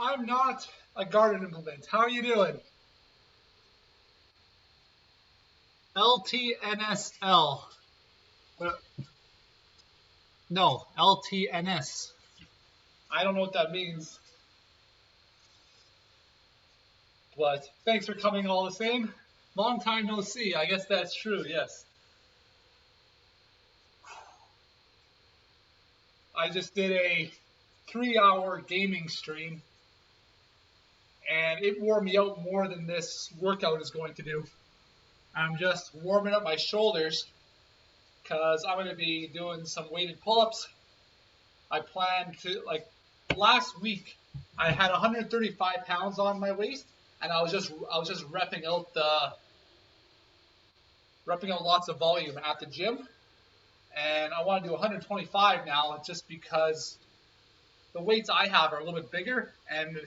I'm not a garden implement. How are you doing? LTNSL. No, LTNS. I don't know what that means. But thanks for coming all the same. Long time no see. I guess that's true, yes. I just did a 3-hour gaming stream, and it wore me out more than this workout is going to do. I'm just warming up my shoulders because I'm going to be doing some weighted pull-ups. I plan to, like, last week I had 135 pounds on my waist, and I was just repping out lots of volume at the gym, and I want to do 125 now just because the weights I have are a little bit bigger, and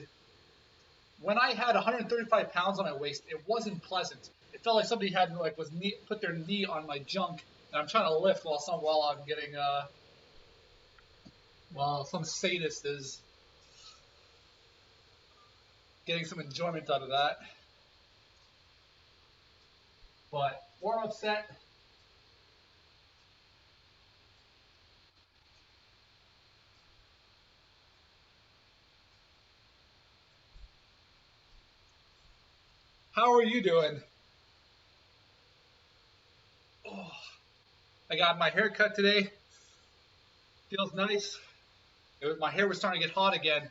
when I had 135 pounds on my waist, it wasn't pleasant. It felt like somebody had put their knee on my junk, and I'm trying to lift while I'm getting while some sadist is getting some enjoyment out of that. But warm up set. How are you doing? Oh, I got my hair cut today. Feels nice. My hair was starting to get hot again.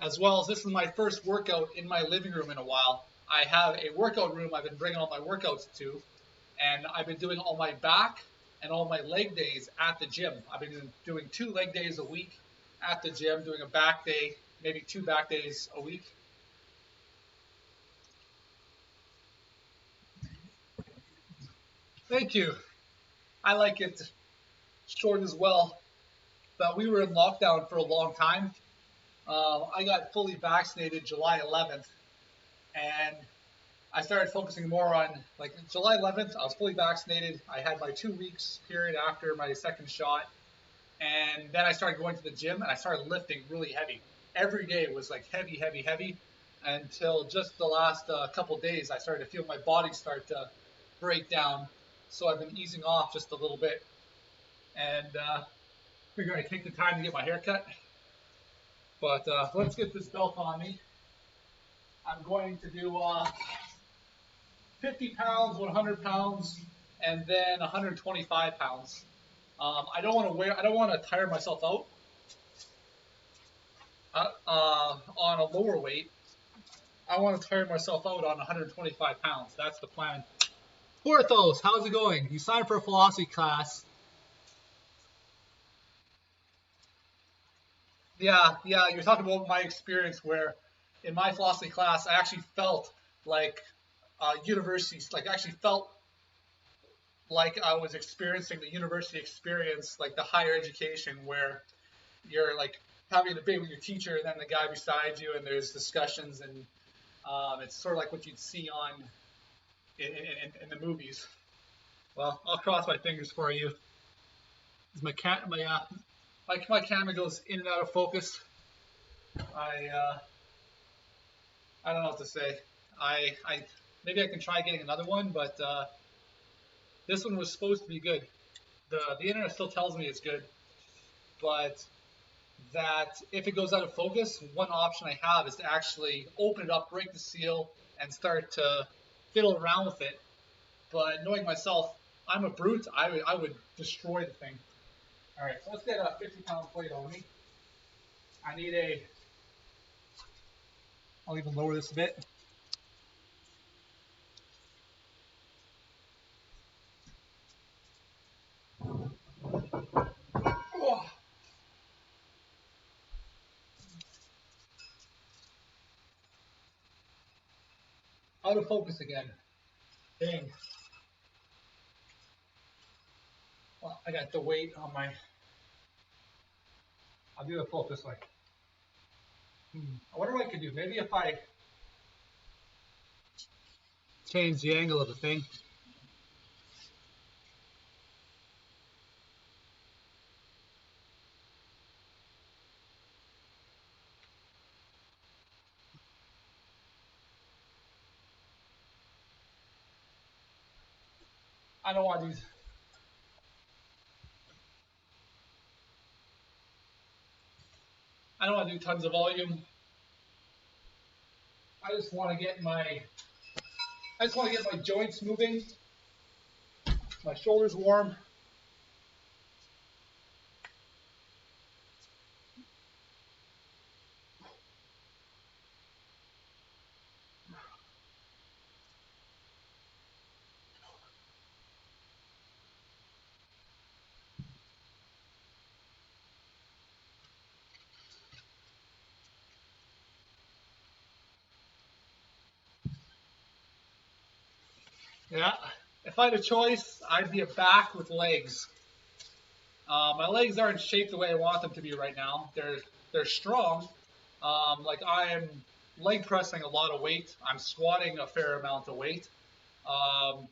As well as this is my first workout in my living room in a while. I have a workout room I've been bringing all my workouts to, and I've been doing all my back and all my leg days at the gym. I've been doing 2 leg days a week at the gym, doing a back day, maybe 2 back days a week. Thank you. I like it short as well. But we were in lockdown for a long time. I got fully vaccinated July 11th, and I started focusing more on, like, July 11th, I was fully vaccinated. I had my 2 weeks period after my second shot, and then I started going to the gym, and I started lifting really heavy. Every day was like heavy, heavy, heavy, until just the last couple days, I started to feel my body start to break down. So I've been easing off just a little bit, and figured I'd take the time to get my hair cut. But let's get this belt on me. I'm going to do 50 pounds, 100 pounds, and then 125 pounds. I don't want to tire myself out on a lower weight. I want to tire myself out on 125 pounds. That's the plan. Porthos, how's it going? You signed for a philosophy class. Yeah, you're talking about my experience where in my philosophy class, I actually felt like universities, like I actually felt like I was experiencing the university experience, like the higher education where you're like having a debate with your teacher and then the guy beside you and there's discussions and it's sort of like what you'd see on in the movies. Well, I'll cross my fingers for you. My camera goes in and out of focus. I don't know what to say. I maybe I can try getting another one, but this one was supposed to be good. The internet still tells me it's good, but that if it goes out of focus, one option I have is to actually open it up, break the seal, and start to fiddle around with it. But knowing myself, I'm a brute. I would destroy the thing. All right, so let's get a 50-pound plate on me. I need I'll even lower this a bit. Oh. Out of focus again. Dang. Well, I got the weight on my. I'll do the pull up this way. I wonder what I could do. Maybe if I change the angle of the thing. I don't want to do. I don't want to do tons of volume. I just want to get my. I just want to get my joints moving, my shoulders warm. Yeah. If I had a choice, I'd be a back with legs. My legs aren't shaped the way I want them to be right now. They're strong. Like I am leg pressing a lot of weight. I'm squatting a fair amount of weight. Um,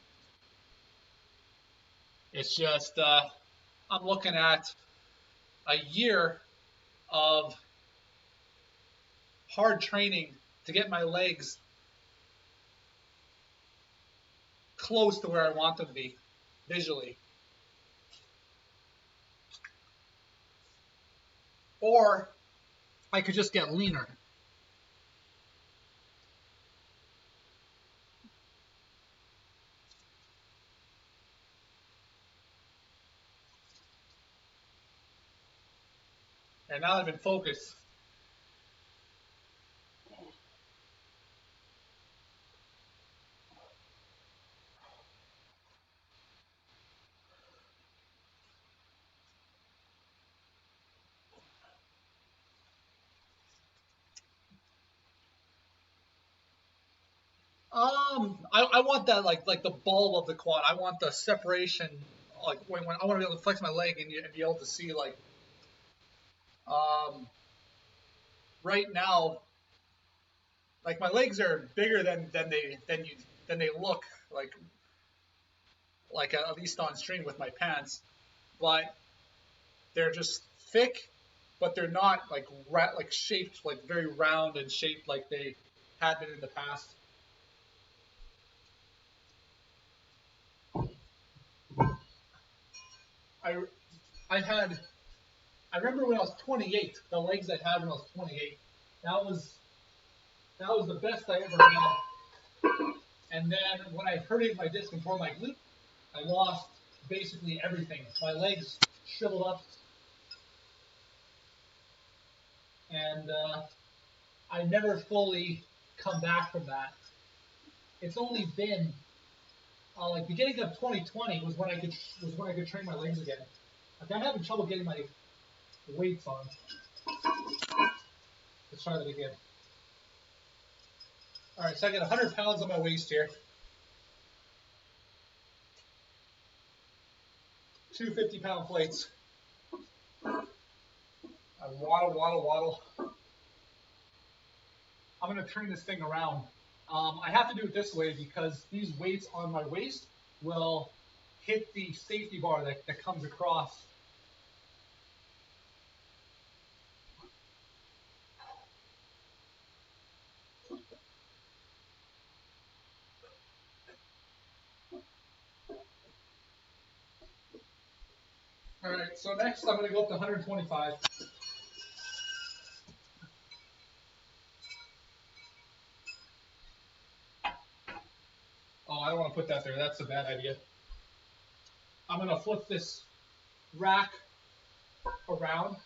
it's just I'm looking at a year of hard training to get my legs close to where I want them to be visually. Or I could just get leaner. And now I've been focused. I want that like the bulb of the quad. I want the separation. Like when I want to be able to flex my leg and be able to see like um, right now, like my legs are bigger than they look like at least on stream with my pants, but they're just thick, but they're not like like shaped like very round and shaped like they had been in the past. I I had I remember when I was 28, the legs I had when I was 28. That was that was the best I ever had. And then when I hurted my disc and tore my glute, I lost basically everything. My legs shriveled up, and I never fully come back from that. It's only been like beginning of 2020 was when I could train my legs again. Like I'm having trouble getting my weights on. Let's try that again. All right, so I got 100 pounds on my waist here. 250-pound plates. I waddle, waddle, waddle. I'm going to turn this thing around. I have to do it this way because these weights on my waist will hit the safety bar that comes across. All right, so next I'm going to go up to 125. Oh, I don't want to put that there. That's a bad idea. I'm going to flip this rack around.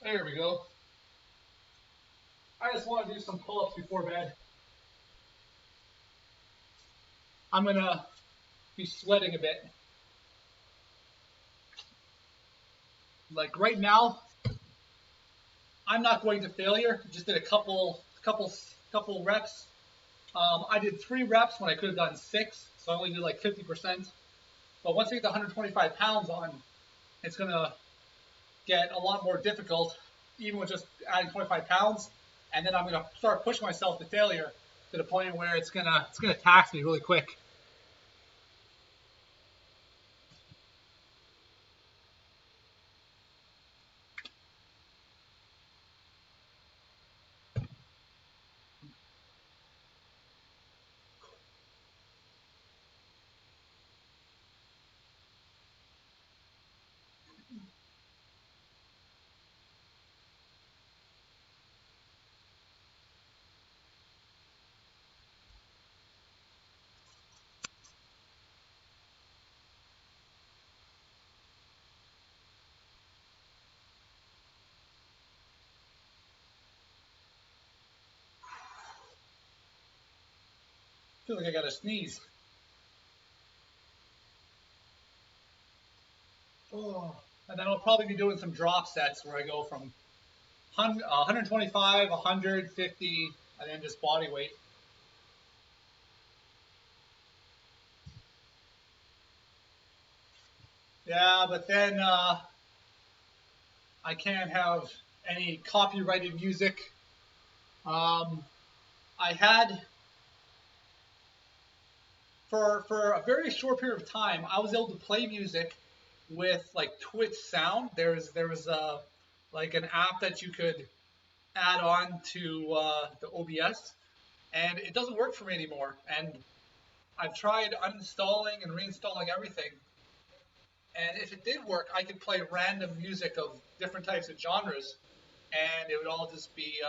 There we go. I just want to do some pull-ups before bed. I'm going to be sweating a bit. Like right now, I'm not going to failure. Just did a couple reps. I did 3 reps when I could have done 6, so I only did like 50%. But once I get the 125 pounds on, it's gonna get a lot more difficult, even with just adding 25 pounds. And then I'm gonna start pushing myself to failure to the point where it's gonna tax me really quick. feel like I gotta sneeze. Oh. And then I'll probably be doing some drop sets where I go from 125, 150, and then just body weight. Yeah, but then I can't have any copyrighted music. Um, I had for a very short period of time, I was able to play music with like Twitch Sound. There was a like an app that you could add on to the OBS, and it doesn't work for me anymore. And I've tried uninstalling and reinstalling everything, and if it did work, I could play random music of different types of genres, and it would all just be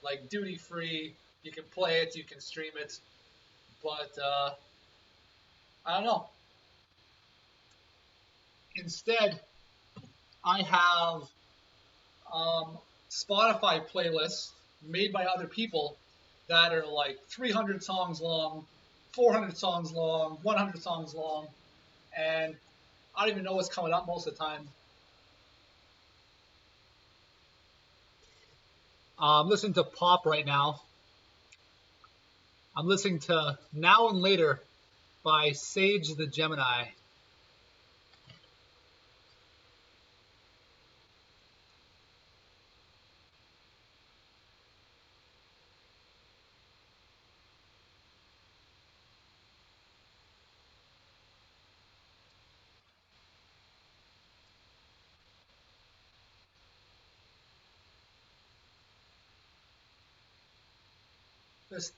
like duty free. You can play it, you can stream it, but I don't know. Instead, I have Spotify playlists made by other people that are like 300 songs long, 400 songs long, 100 songs long, and I don't even know what's coming up most of the time. I'm listening to pop right now. I'm listening to Now and Later by Sage the Gemini.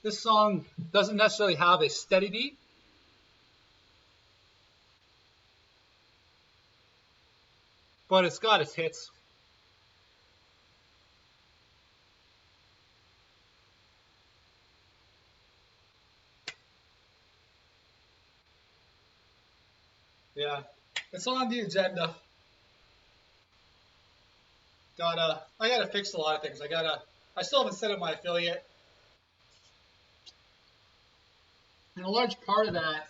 This song doesn't necessarily have a steady beat, but it's got its hits. Yeah, it's on the agenda. I gotta fix a lot of things. I still haven't set up my affiliate, and a large part of that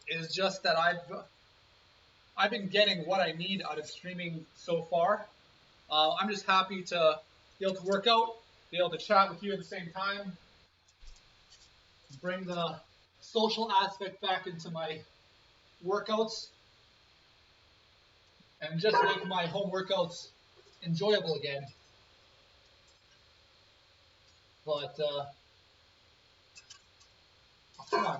is just that I've been getting what I need out of streaming so far. I'm just happy to be able to work out, be able to chat with you at the same time, bring the social aspect back into my workouts, and just make my home workouts enjoyable again. But come on,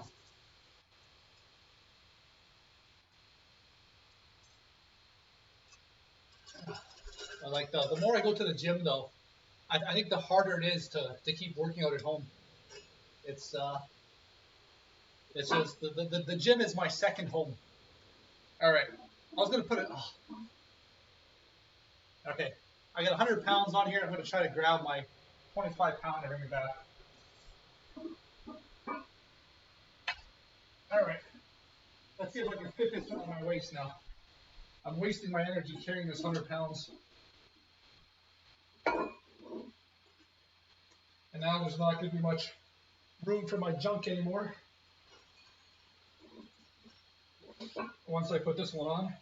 like the more I go to the gym, though, I think the harder it is to keep working out at home. It's uh, it's just the gym is my second home. All right, I was gonna put it. Oh, okay, I got 100 pounds on here. I'm gonna try to grab my 25 pound and bring it back. All right, let's see if I can fit this on my waist now. I'm wasting my energy carrying this 100 pounds, and now there's not gonna be much room for my junk anymore once I put this one on.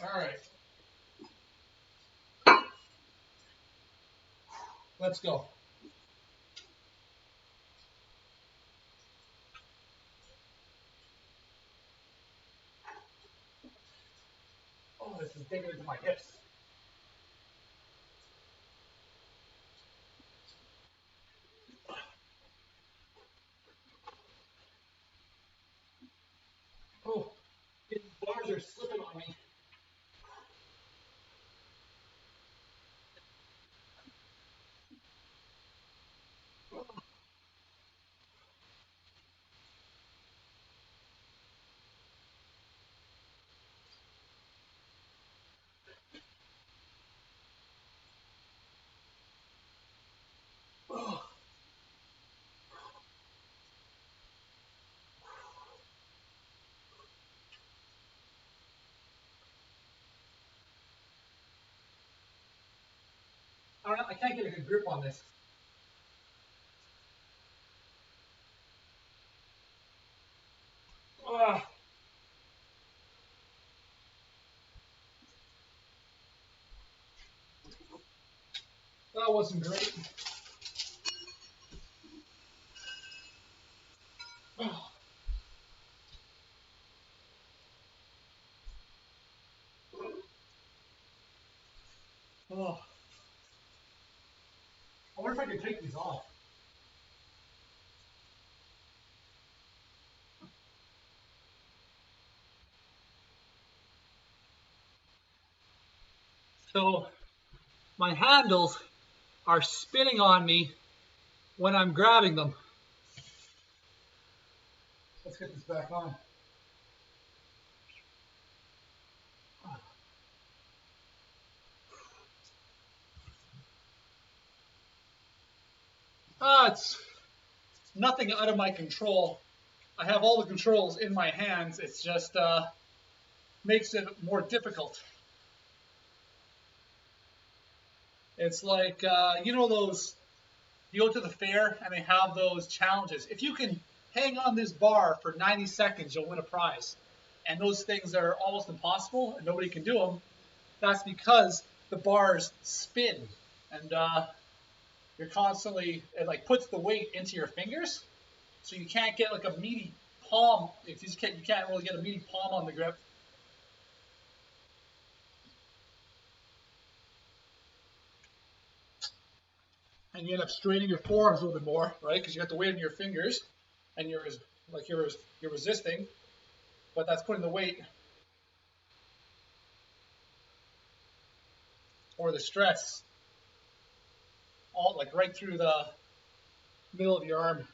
All right, let's go. Oh, this is digging into my hips. Oh, these bars are slipping on me. I can't get a good grip on this. Ah, that wasn't great. Oh, oh. I wonder if I can take these off. So my handles are spinning on me when I'm grabbing them. Let's get this back on. It's nothing out of my control. I have all the controls in my hands. It's just makes it more difficult. It's like you know those. You go to the fair and they have those challenges. If you can hang on this bar for 90 seconds, you'll win a prize. And those things are almost impossible, and nobody can do them. That's because the bars spin, and you're constantly it like puts the weight into your fingers, so you can't get like a meaty palm. If you can't really get a meaty palm on the grip. And you end up straining your forearms a little bit more, right? Because you got the weight in your fingers, and you're resisting, but that's putting the weight or the stress all like right through the middle of your arm.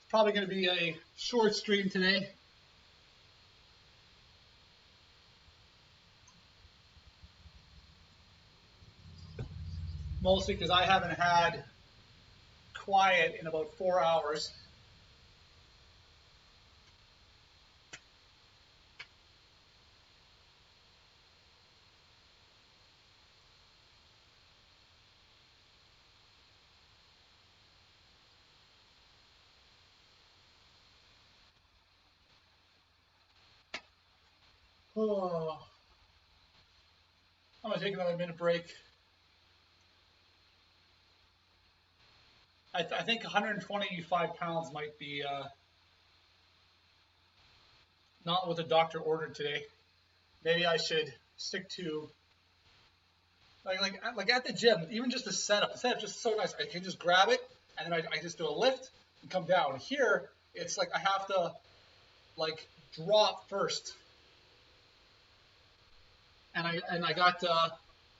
It's probably going to be a short stream today. Mostly because I haven't had quiet in about 4 hours. Oh, I'm going to take another minute break. I think 125 pounds might be not what the doctor ordered today. Maybe I should stick to like at the gym, even just the setup. The setup just so nice. I can just grab it and then I just do a lift and come down. Here, it's like I have to like drop first, and I got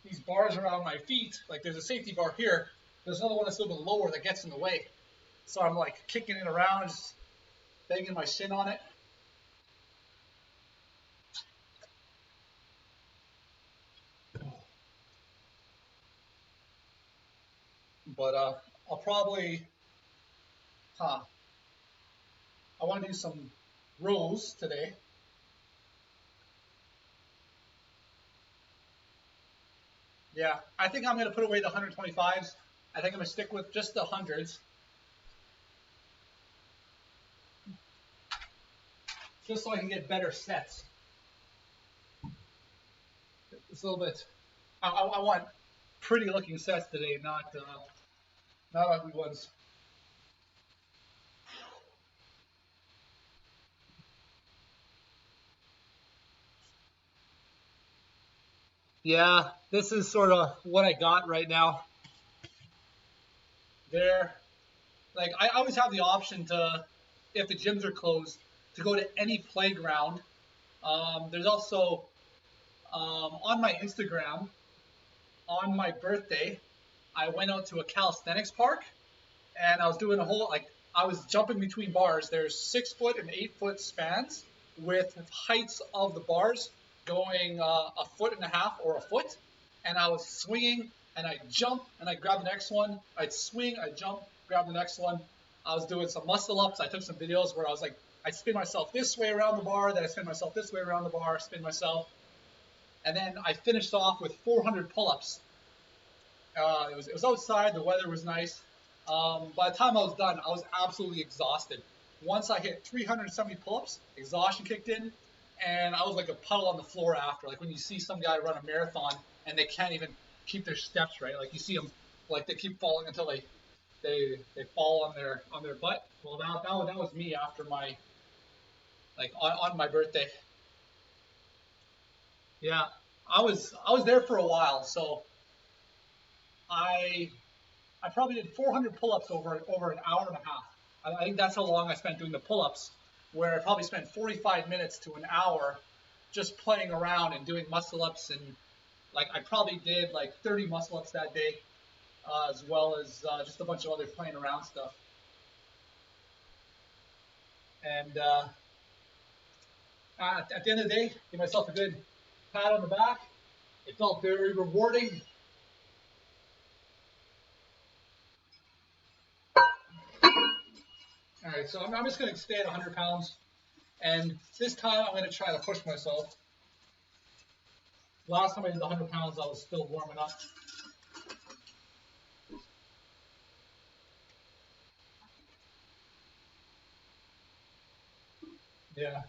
these bars around my feet. Like there's a safety bar here. There's another one that's a little bit lower that gets in the way. So I'm like kicking it around, just banging my shin on it. But I'll probably, huh? I want to do some rows today. Yeah, I think I'm gonna put away the 125s. I think I'm gonna stick with just the hundreds, just so I can get better sets. It's a little bit. I want pretty looking sets today, not ugly ones. Yeah, this is sort of what I got right now. There, like I always have the option to, if the gyms are closed, to go to any playground. There's also on my Instagram, on my birthday, I went out to a calisthenics park and I was doing a whole like I was jumping between bars. There's 6 foot and 8 foot spans with heights of the bars going a foot and a half or a foot. and I was swinging, and I'd jump, and I'd grab the next one. I'd swing, I'd jump, grab the next one. I was doing some muscle ups. I took some videos where I was like, I'd spin myself this way around the bar, then I spin myself this way around the bar, spin myself, and then I finished off with 400 pull-ups. It was outside. The weather was nice. By the time I was done, I was absolutely exhausted. Once I hit 370 pull-ups, exhaustion kicked in, and I was like a puddle on the floor after. Like when you see some guy run a marathon and they can't even keep their steps right. Like you see them, like they keep falling until they fall on their butt. Well, that was me after my like on my birthday. Yeah, I was there for a while, so I I probably did 400 pull-ups over an hour and a half. I think that's how long I spent doing the pull-ups, where I probably spent 45 minutes to an hour just playing around and doing muscle ups, and like I probably did like 30 muscle ups that day, as well as just a bunch of other playing around stuff. And at the end of the day, give myself a good pat on the back. It felt very rewarding. All right, so I'm just going to stay at 100 pounds, and this time I'm going to try to push myself. Last time I did the 100 pounds, I was still warming up. Yeah.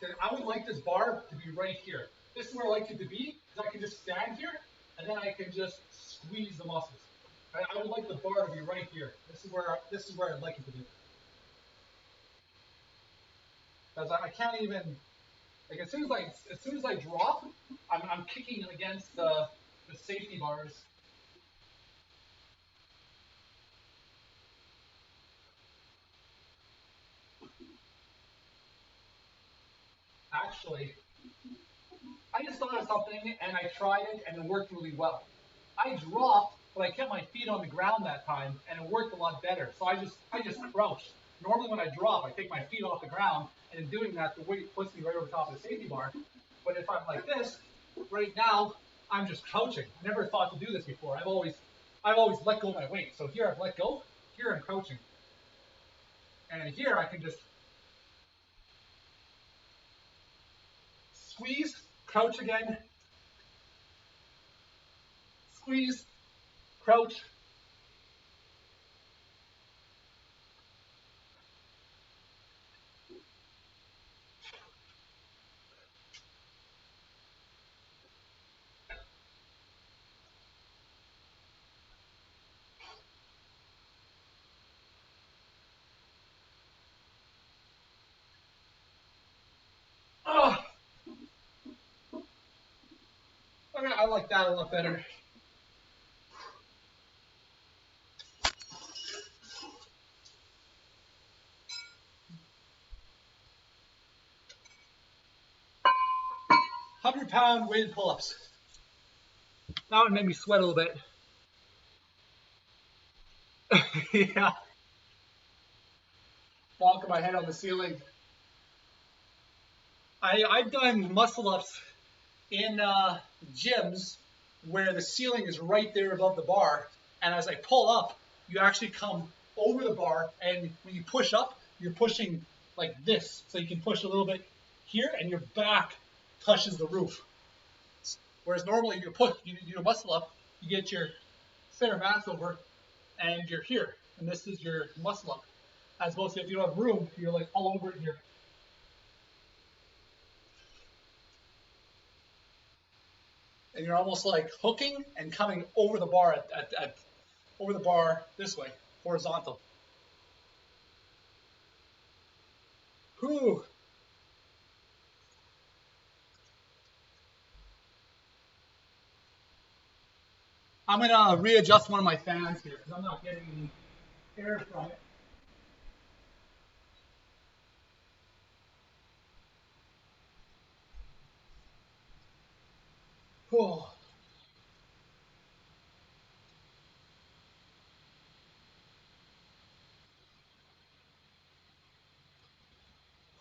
So I would like this bar to be right here. This is where I like it to be, because I can just stand here, and then I can just squeeze the muscles. I would like the bar to be right here. This is where I'd like it to be. Because I can't even like as soon as I drop, I'm kicking against the safety bars. Actually, I just thought of something and I tried it and it worked really well. I dropped, but I kept my feet on the ground that time and it worked a lot better. So I just crouched. Normally when I drop, I take my feet off the ground, and in doing that, the weight puts me right over top of the safety bar. But if I'm like this, right now, I'm just crouching. I never thought to do this before. I've always let go of my weight. So here I've let go. Here I'm crouching, and here I can just squeeze, crouch again, squeeze, crouch. Oh, okay, I like that a lot better. 100-pound weighted pull-ups. That one made me sweat a little bit. Yeah, bonking my head on the ceiling. I've done muscle ups in gyms where the ceiling is right there above the bar, and as I pull up, you actually come over the bar, and when you push up, you're pushing like this, so you can push a little bit here, and your back touches the roof. Whereas normally you do a muscle up, you get your center mass over, and you're here, and this is your muscle up. As opposed to if you don't have room, you're like all over it here. And you're almost like hooking and coming over the bar at over the bar this way, horizontal. Whew. I'm gonna readjust one of my fans here because I'm not getting any air from it. Whew.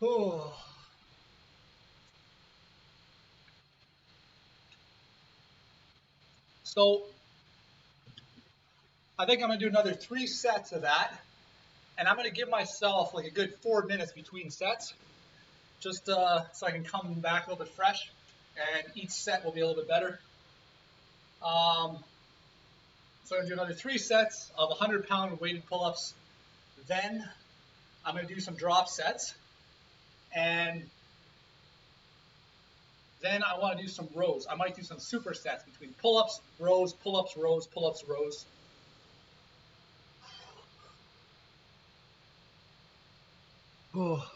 Oh. So I think I'm gonna do another 3 sets of that, and I'm gonna give myself like a good 4 minutes between sets, just so I can come back a little bit fresh, and each set will be a little bit better. Um, so I'm gonna do another 3 sets of 100-pound weighted pull-ups. Then I'm gonna do some drop sets, and then I want to do some rows. I might do some supersets between pull-ups, rows, pull-ups, rows, pull-ups, rows. Oh.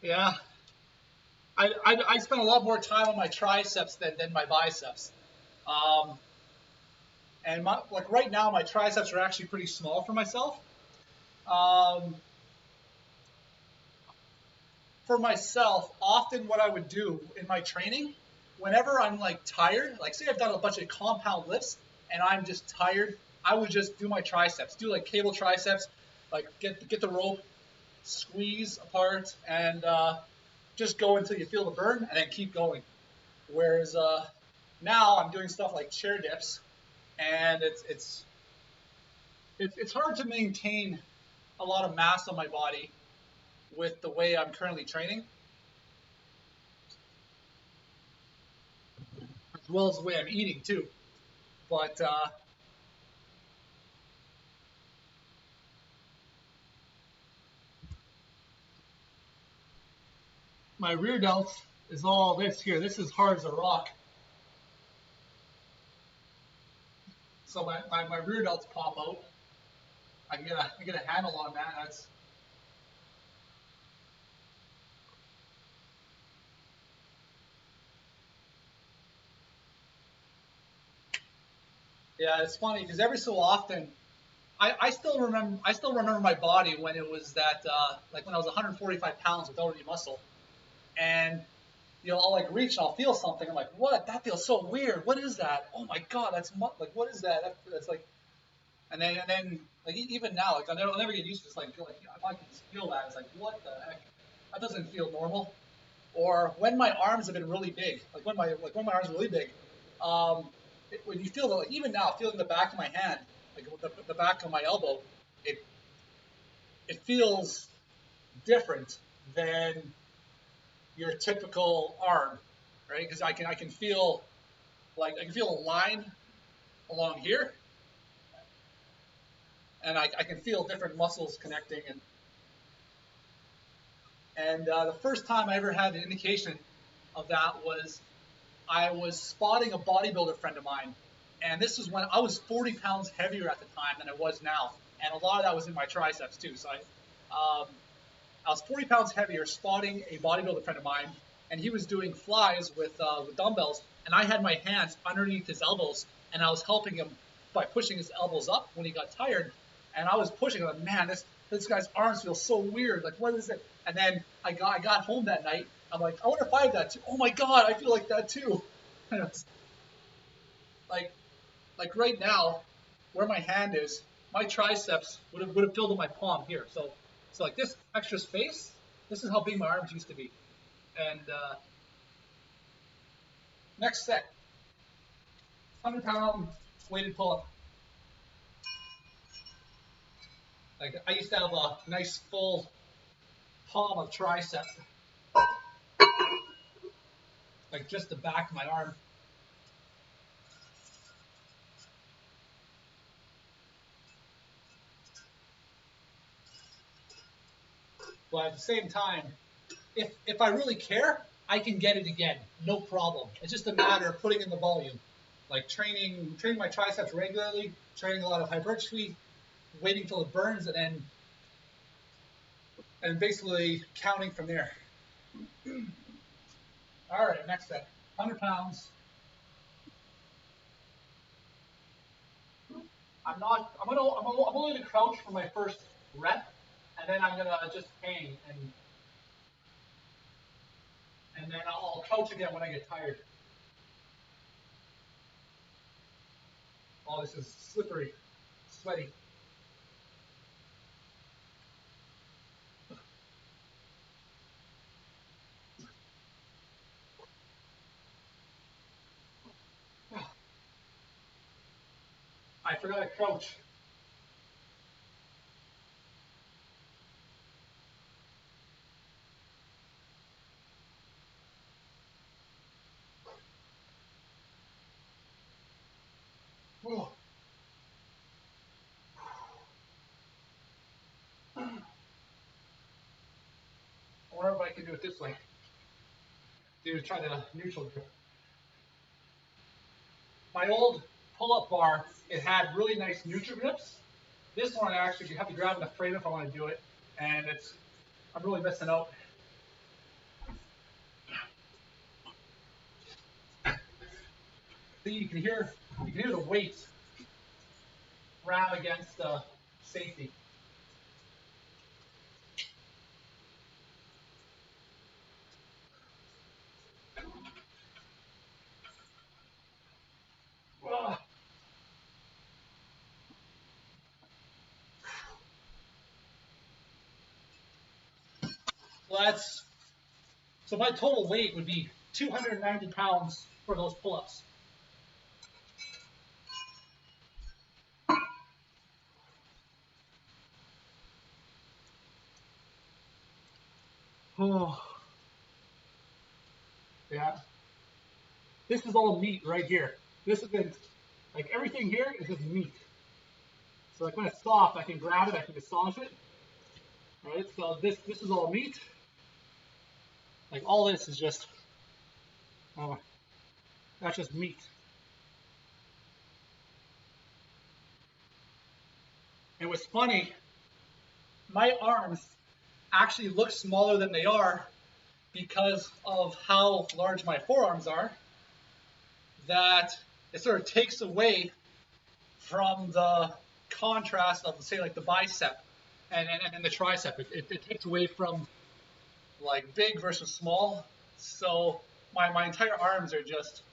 Yeah, I spend a lot more time on my triceps than my biceps. Um, and like right now, my triceps are actually pretty small for myself. Um, for myself, often what I would do in my training, whenever I'm like tired, like say I've done a bunch of compound lifts and I'm just tired, I would just do my triceps, do like cable triceps, like get the rope, squeeze apart, and just go until you feel the burn, and then keep going. Whereas now I'm doing stuff like chair dips, and it's hard to maintain a lot of mass on my body with the way I'm currently training, as well as the way I'm eating too. But my rear delts is all this here. This is hard as a rock. So my rear delts pop out. I get a handle on that. That's yeah. It's funny because every so often I still remember my body when it was that like when I was 145 pounds without any muscle, and I'll like reach and I'll feel something. I'm like, what? That feels so weird. What is that? Oh my god, like what is that? That's like, and then like even now, like I'll never get used to this. Like if I can feel that, it's like what the heck? That doesn't feel normal. Or when my arms have been really big, like when my arms are really big, um, when you feel the, like even now, feeling the back of my hand, like the back of my elbow, it it feels different than your typical arm, right? Because I can feel like I can feel a line along here, and I can feel different muscles connecting. And the first time I ever had an indication of that was I was spotting a bodybuilder friend of mine, and this was when I was 40 pounds heavier at the time than I was now, and a lot of that was in my triceps too. So I was 40 pounds heavier, spotting a bodybuilder friend of mine, and he was doing flies with dumbbells, and I had my hands underneath his elbows, and I was helping him by pushing his elbows up when he got tired, and I was pushing him. Like, man, this guy's arms feel so weird. Like, what is it? And then I got home that night. I'm like, I wonder if I have that too. Oh my god, I feel like that too. And it's like like right now, where my hand is, my triceps would have filled in my palm here. So like this extra space, this is how big my arms used to be. And next set, 100-pound weighted pull up. Like I used to have a nice full palm of tricep, like just the back of my arm. But at the same time, if I really care, I can get it again, no problem. It's just a matter of putting in the volume, like training my triceps regularly, training a lot of hypertrophy, waiting till it burns, and basically counting from there. All right, next set, 100 pounds. I'm only gonna crouch for my first rep, and then I'm gonna just hang, and then I'll crouch again when I get tired. Oh, this is slippery, sweaty. I forgot to crouch. Oh. I wonder if I can do it this way. Do try the neutral grip. My old pull-up bar, it had really nice neutral grips. This one I actually have to grab in the frame if I want to do it, and I'm really missing out. See, you can hear the weight ram against the safety. Ugh. Well, so my total weight would be 290 pounds for those pull-ups. Oh, yeah. This is all meat right here. This has been, like everything here is just meat. So like when it's soft, I can grab it, I can massage it. Right? So this is all meat. Like all this is just, uh, that's just meat. And what's funny, my arms actually look smaller than they are because of how large my forearms are, that it sort of takes away from the contrast of, say, like the bicep and the tricep. It takes away from like big versus small. So my entire arms are just,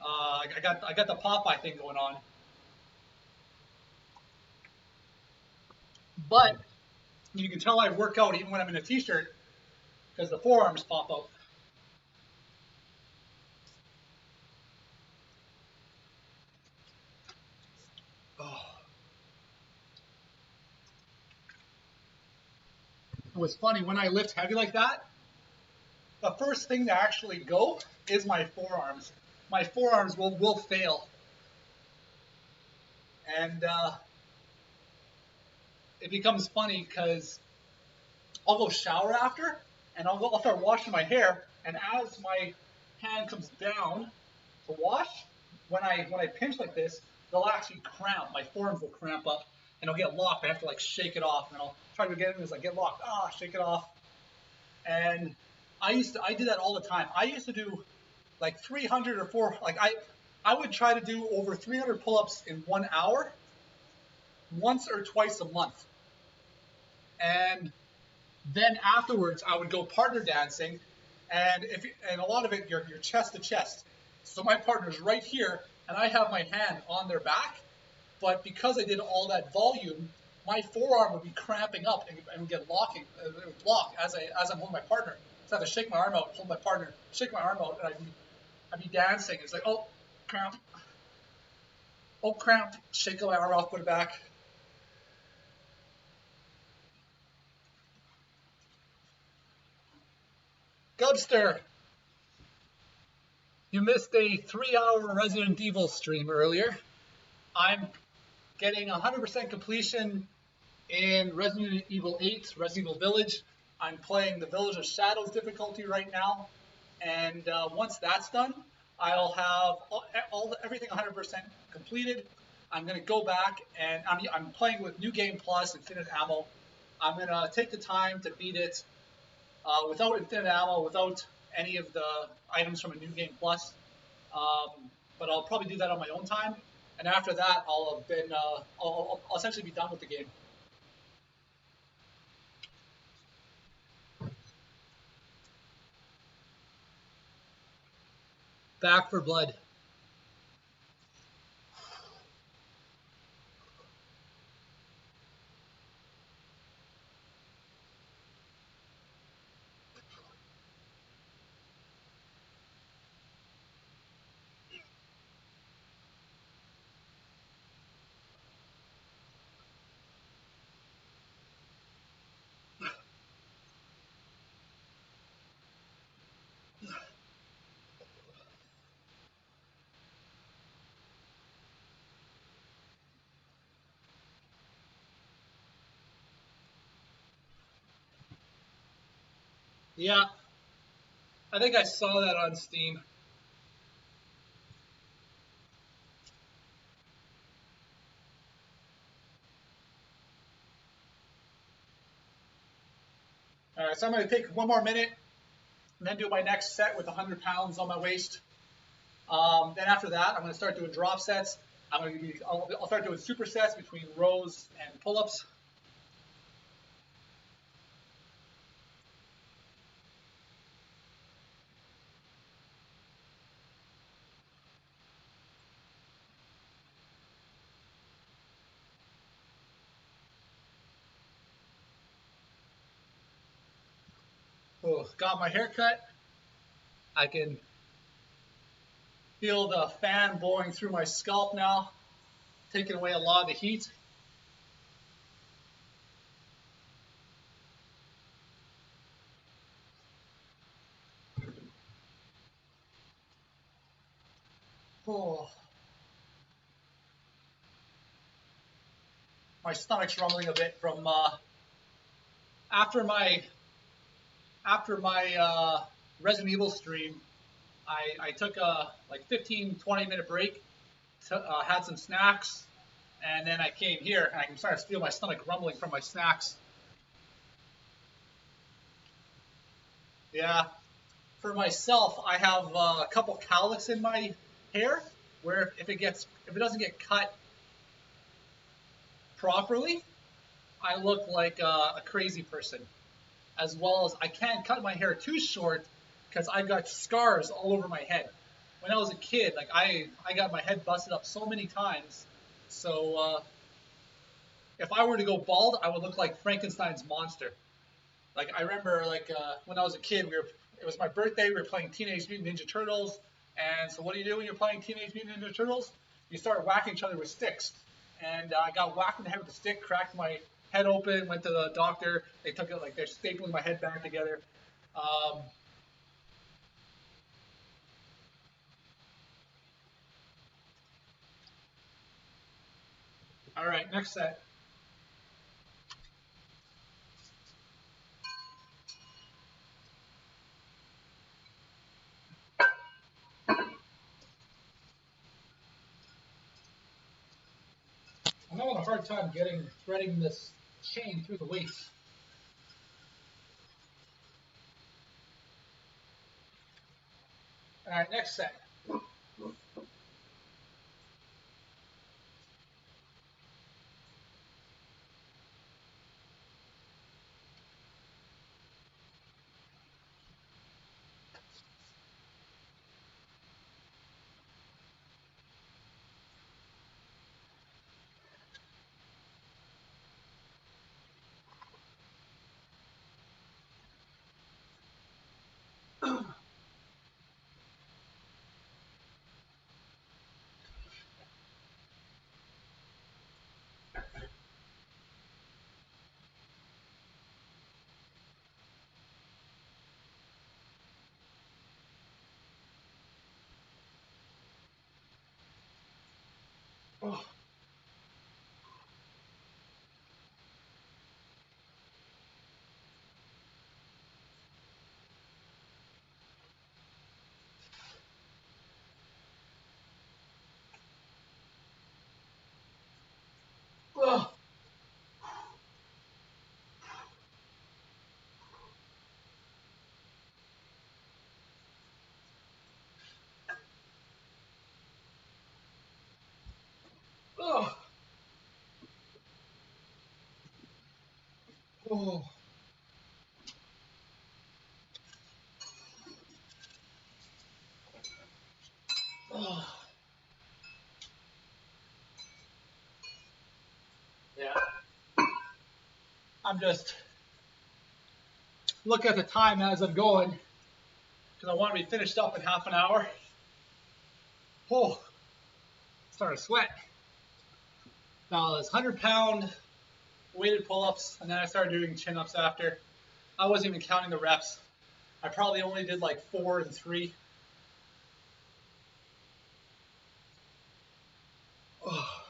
I got the Popeye thing going on. But you can tell I work out even when I'm in a t-shirt because the forearms pop out. Oh. It was funny when I lift heavy like that. The first thing to actually go is my forearms. My forearms will fail, and it becomes funny because I'll go shower after, and I'll start washing my hair, and as my hand comes down to wash, when I pinch like this, they'll actually cramp. My forearms will cramp up, and I'll get locked. I have to like shake it off, and I'll try to get in as I get locked. Shake it off. And I did that all the time. I used to do like 300 or 4, like I would try to do over 300 pull-ups in 1 hour, once or twice a month. And then afterwards, I would go partner dancing, and a lot of it you're chest to chest. So my partner's right here, and I have my hand on their back. But because I did all that volume, my forearm would be cramping up and get locking, it would lock as I'm holding my partner. So I have to shake my arm out, hold my partner, shake my arm out, and I'd be dancing. It's like, oh cramp, shake my arm off, put it back. Gubster, you missed a 3-hour Resident Evil stream earlier. I'm getting 100% completion In Resident Evil 8, Resident Evil Village, I'm playing the Village of Shadows difficulty right now, and once that's done, I'll have everything 100% completed. I'm going to go back and I'm playing with New Game Plus, Infinite Ammo. I'm going to take the time to beat it without Infinite Ammo, without any of the items from a New Game Plus. But I'll probably do that on my own time, and after that, I'll have been I'll essentially be done with the game. Back for blood. Yeah, I think I saw that on Steam. All right, so I'm going to take one more minute and then do my next set with 100 pounds on my waist. Then after that, I'm going to start doing drop sets. I'll start doing supersets between rows and pull-ups. Oh, got my hair cut. I can feel the fan blowing through my scalp now, taking away a lot of the heat. Oh, my stomach's rumbling a bit from after my Resident Evil stream. I took a like 15-20 minute break, had some snacks, and then I came here and I can start to feel my stomach rumbling from my snacks. Yeah, for myself, I have a couple cowlicks in my hair where if it doesn't get cut properly, I look like a crazy person. As well as I can't cut my hair too short because I've got scars all over my head. When I was a kid, like I got my head busted up so many times. So if I were to go bald, I would look like Frankenstein's monster. Like I remember, like when I was a kid, it was my birthday. We were playing Teenage Mutant Ninja Turtles, and so what do you do when you're playing Teenage Mutant Ninja Turtles? You start whacking each other with sticks. And I got whacked in the head with a stick, cracked my head open, went to the doctor. They took it like they're stapling my head back together. Um, all right, next set. I'm having a hard time threading this chain through the waist. All right, next set. Oh, Oh, oh, oh. Yeah. I'm just looking at the time as I'm going because I want to be finished up in half an hour. Oh, started to sweat. Now it's 100-pound weighted pull-ups, and then I started doing chin-ups after. I wasn't even counting the reps. I probably only did like 4 and 3. Oh,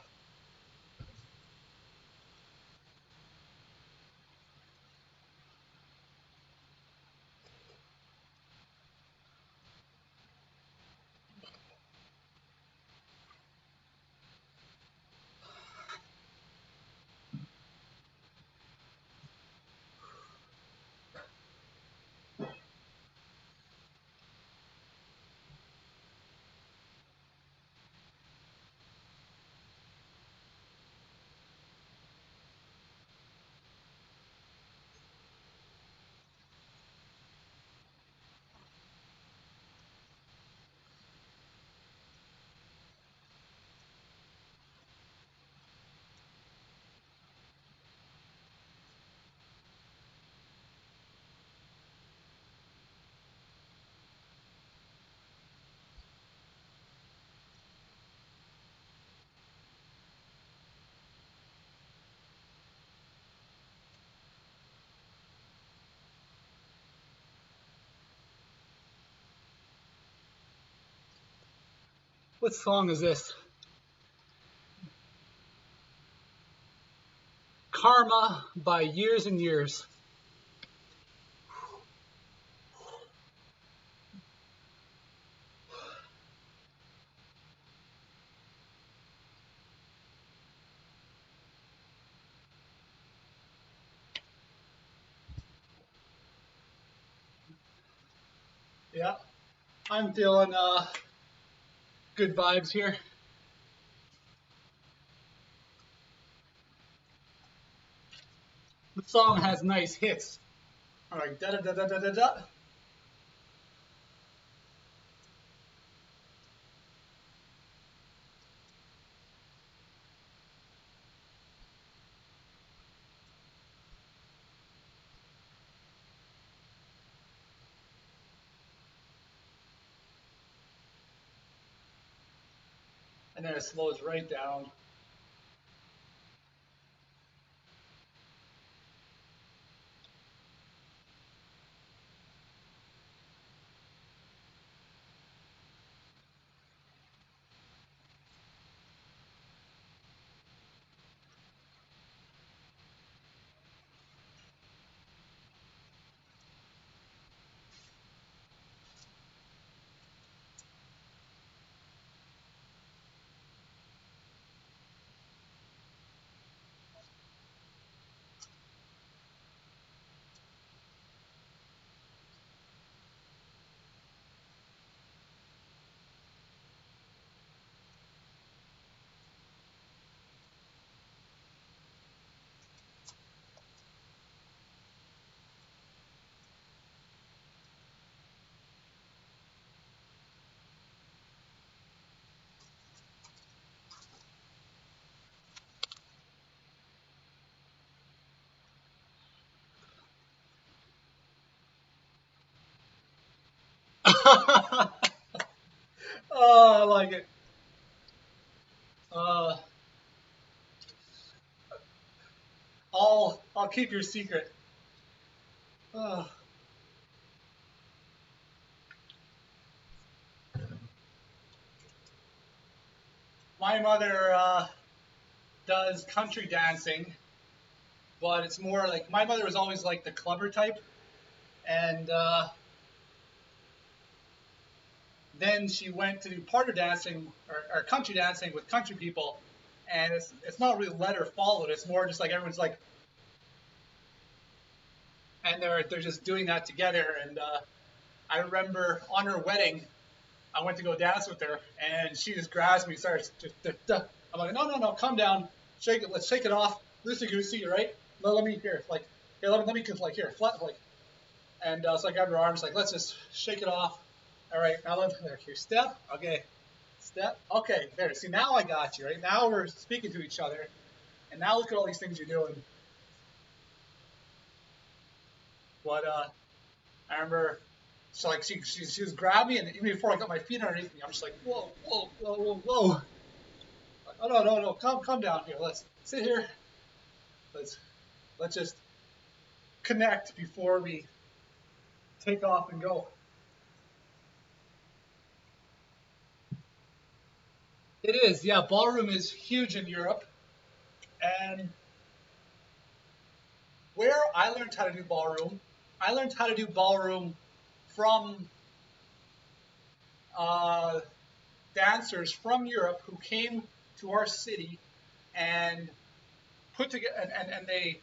what song is this? Karma by Years and Years. Yeah, I'm feeling good vibes here. The song has nice hits. All right, da da da da da da da, and then it slows right down. Oh, I like it. Uh, I'll keep your secret. Uh, my mother does country dancing, but it's more like my mother was always like the clubber type, and then she went to do partner dancing or country dancing with country people, and it's not really led or followed. It's more just like everyone's like, and they're just doing that together. And I remember on her wedding, I went to go dance with her, and she just grabs me, starts just I'm like, no, no, no, calm down, shake it, let's shake it off, loosey goosey, right? Let me here, like, here, let me, like, here, flat, like, and so I grabbed her arms, like, let's just shake it off. All right, now let's here, step, okay, step, okay, there. See, now I got you, right? Now we're speaking to each other, and now look at all these things you're doing. But I remember, so like she was grabbing me, and even before I got my feet underneath me, I'm just like, whoa, whoa, whoa, whoa, whoa. Like, oh no, no, no, calm down here. Let's sit here. Let's let's just connect before we take off and go. It is, yeah. Ballroom is huge in Europe, and where I learned how to do ballroom, I learned how to do ballroom from uh, dancers from Europe who came to our city and put together, and they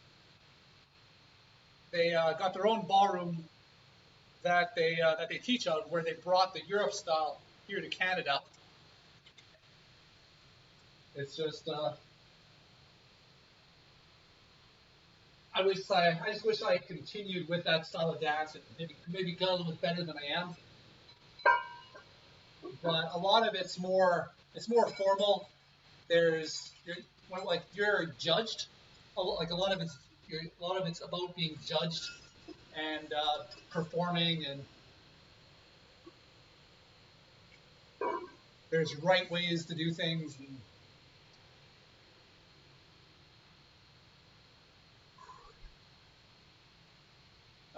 got their own ballroom that they teach out, where they brought the Europe style here to Canada. It's just I just wish I continued with that style of dance and maybe got a little bit better than I am. But a lot of it's more formal. There's like you're judged. Like a lot of it's about being judged and performing, and there's right ways to do things. And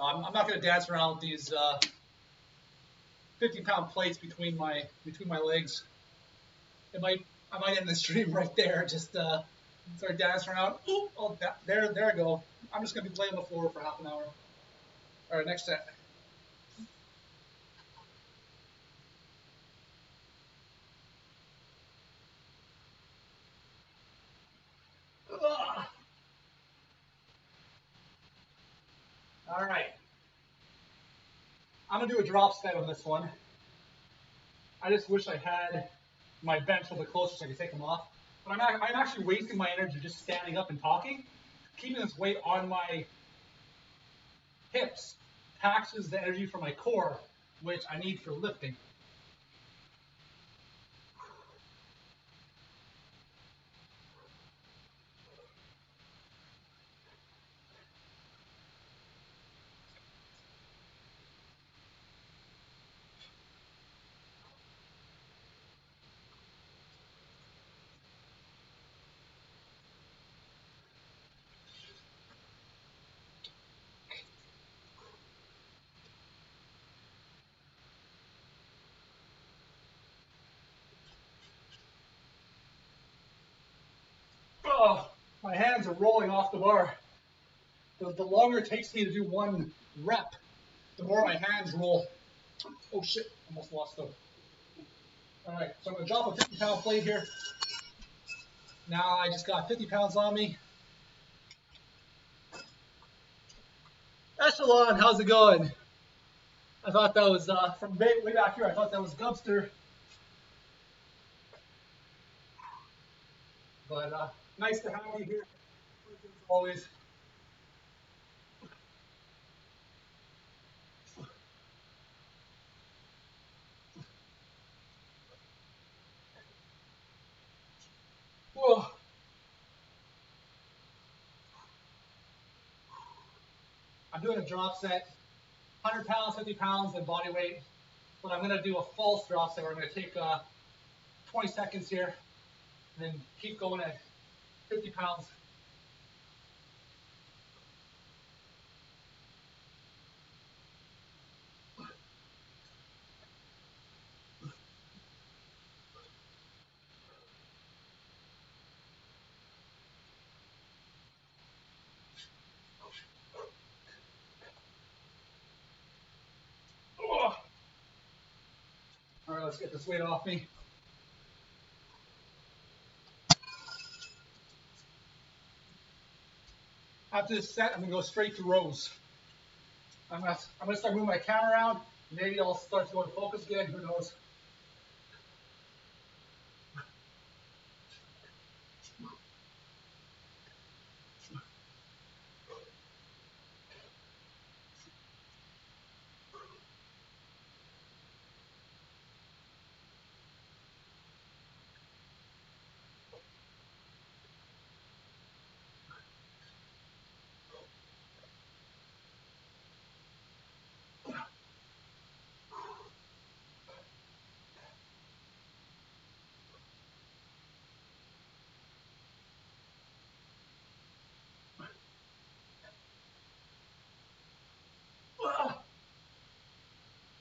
I'm not going to dance around with these 50-pound plates between my legs. It might I might end the stream right there. Just start dancing around. Ooh, oh, there I go. I'm just gonna be playing the floor for half an hour. All right, next set. Ugh. All right, I'm gonna do a drop set on this one. I just wish I had my bench a little bit closer so I could take them off. But I'm actually wasting my energy just standing up and talking. Keeping this weight on my hips taxes the energy from my core, which I need for lifting. Oh, my hands are rolling off the bar. The longer it takes me to do one rep, the more my hands roll. Oh shit, almost lost them. All right, so I'm gonna drop a 50-pound plate here. Now I just got 50 pounds on me. Echelon, how's it going? I thought that was from way back here. I thought that was Gubster, but nice to have you here. As always. Whoa. I'm doing a drop set, 100 pounds, 50 pounds, and body weight. But I'm gonna do a false drop set where I'm gonna take 20 seconds here, and then keep going at 50 pounds. All right, let's get this weight off me. After this set, I'm gonna go straight to rows. I'm gonna start moving my camera around. Maybe I'll start to go to focus again. Who knows?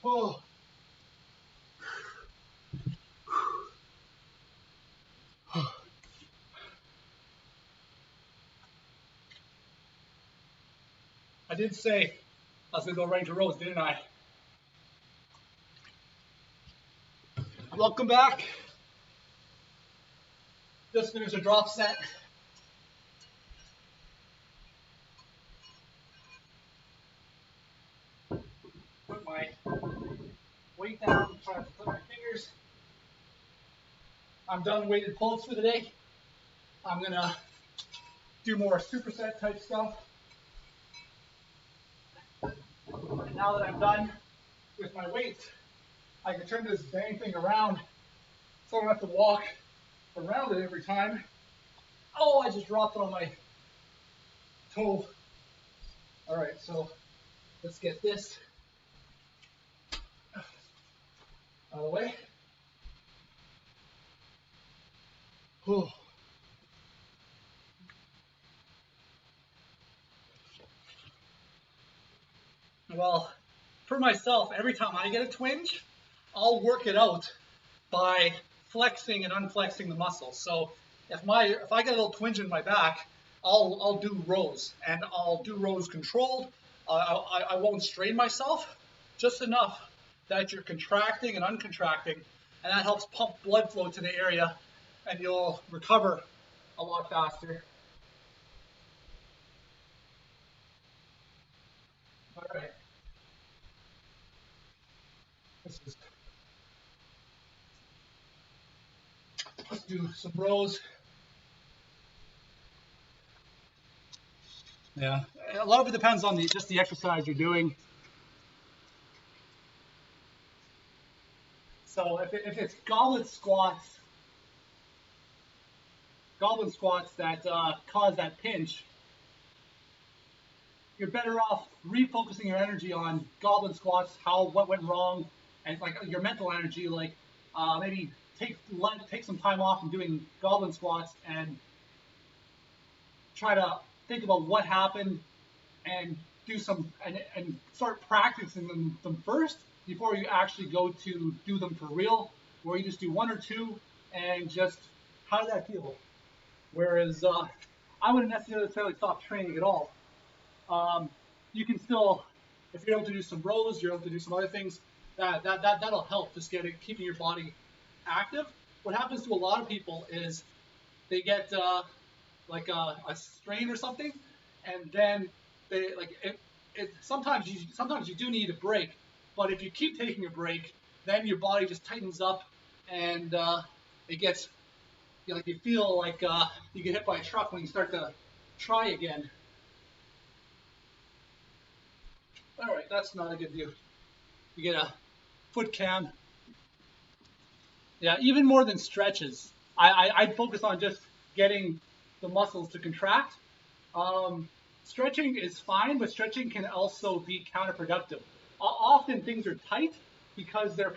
Oh. I did say I was going to go right into rows, didn't I? Welcome back. Just finished a drop set. Put my weight down, try to put my fingers. I'm done weighted pulls for the day. I'm going to do more superset type stuff. And now that I'm done with my weight, I can turn this dang thing around so I don't have to walk around it every time. Oh, I just dropped it on my toe. All right, so let's get this out of the way. Whew. Well, for myself, every time I get a twinge, I'll work it out by flexing and unflexing the muscles. So if I get a little twinge in my back, I'll do rows, and I'll do rows controlled. I won't strain myself, just enough that you're contracting and uncontracting, and that helps pump blood flow to the area, and you'll recover a lot faster. All right, let's do some rows. Yeah, a lot of it depends on just the exercise you're doing. So if it's goblet squats that cause that pinch, you're better off refocusing your energy on goblet squats, what went wrong, and like your mental energy, like maybe take some time off from doing goblet squats and try to think about what happened and do some and start practicing them first before you actually go to do them for real, where you just do one or two and just how did that feel? Whereas I wouldn't necessarily stop training at all. You can still, if you're able to do some rows, you're able to do some other things. That'll help just keeping your body active. What happens to a lot of people is they get like a strain or something, and then they like it. Sometimes you do need a break, but if you keep taking a break, then your body just tightens up, and it gets like you feel like you get hit by a truck when you start to try again. All right, that's not a good view. You get a foot cam. Yeah, even more than stretches. I'd focus on just getting the muscles to contract. Stretching is fine, but stretching can also be counterproductive. Often things are tight because they're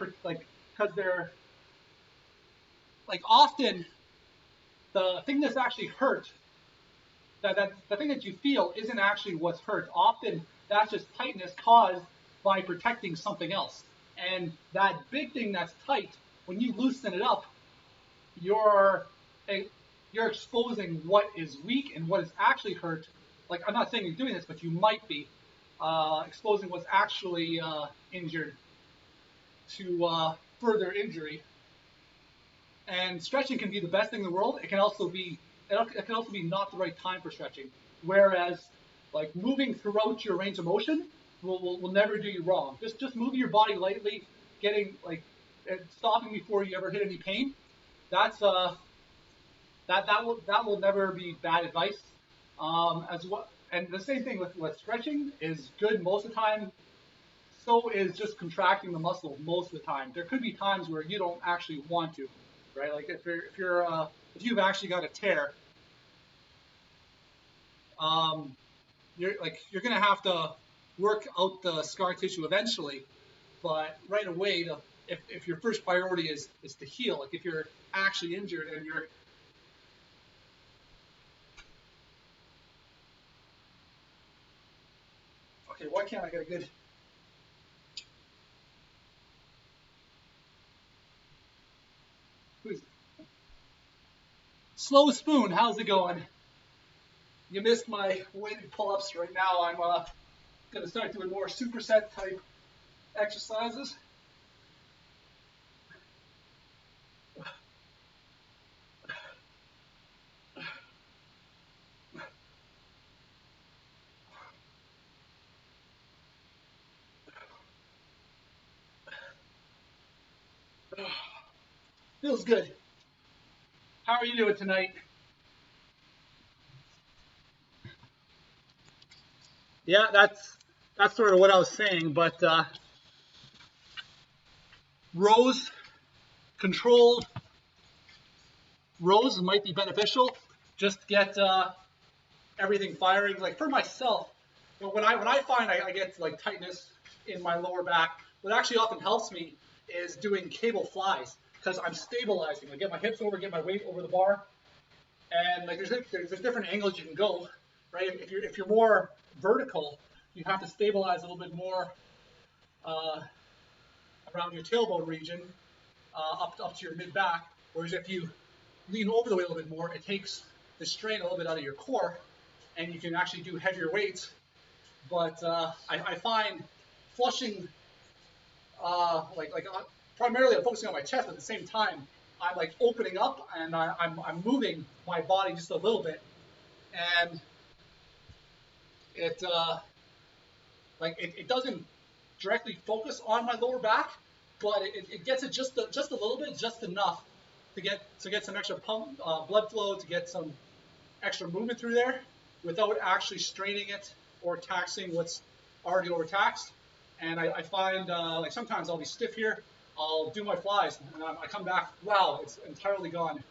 like often the thing that's actually hurt, that the thing that you feel isn't actually what's hurt. Often that's just tightness caused by protecting something else. And that big thing that's tight, when you loosen it up, you're you're exposing what is weak and what is actually hurt. Like I'm not saying you're doing this, but you might be exposing what's actually injured to further injury. And stretching can be the best thing in the world. It can also be not the right time for stretching. Whereas like moving throughout your range of motion will never do you wrong. Just moving your body lightly, getting like stopping before you ever hit any pain. That's that will never be bad advice. As well, and the same thing with stretching is good most of the time. So is just contracting the muscle most of the time. There could be times where you don't actually want to, right? Like if you've actually got a tear, um, you're gonna have to work out the scar tissue eventually. But right away, if your first priority is to heal, like if you're actually injured and you're okay, why can't I get a good Slow Spoon, how's it going? You missed my weighted pull-ups. Right now I'm going to start doing more superset type exercises. Feels good. How are you doing tonight? Yeah, that's sort of what I was saying, but rows, controlled rows might be beneficial. Just get everything firing. Like for myself, when I find I get like tightness in my lower back, what actually often helps me is doing cable flies because I'm stabilizing. I get my hips over, get my weight over the bar, and like there's different angles you can go, right? If you're more vertical, you have to stabilize a little bit more uh, around your tailbone region, up to your mid back. Whereas if you lean over the weight a little bit more, it takes the strain a little bit out of your core, and you can actually do heavier weights. But I find flushing, primarily I'm focusing on my chest, but at the same time I'm like opening up and I'm moving my body just a little bit, and it it doesn't directly focus on my lower back, but it gets it just a little bit, just enough to get some extra pump blood flow, to get some extra movement through there without actually straining it or taxing what's already overtaxed. And I find like sometimes I'll be stiff here, I'll do my flies, and I come back, wow, it's entirely gone.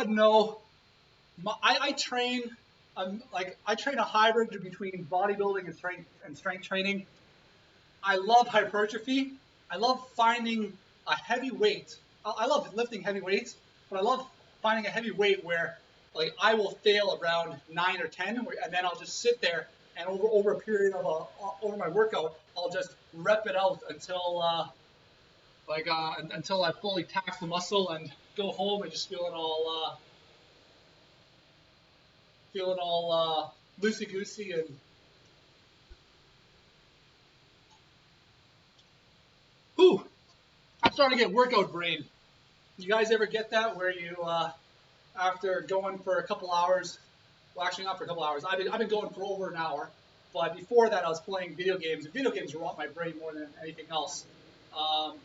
No, I train. I train a hybrid between bodybuilding and strength training. I love hypertrophy. I love finding a heavy weight. I love lifting heavy weights, but I love finding a heavy weight where like I will fail around 9 or 10, and then I'll just sit there and over a period of over my workout, I'll just rep it out until until I fully tax the muscle and go home and just feeling all loosey goosey and whew, I'm starting to get workout brain. You guys ever get that where you after going for a couple hours, well actually not for a couple hours, I've been going for over an hour, but before that I was playing video games. Video games rot my brain more than anything else.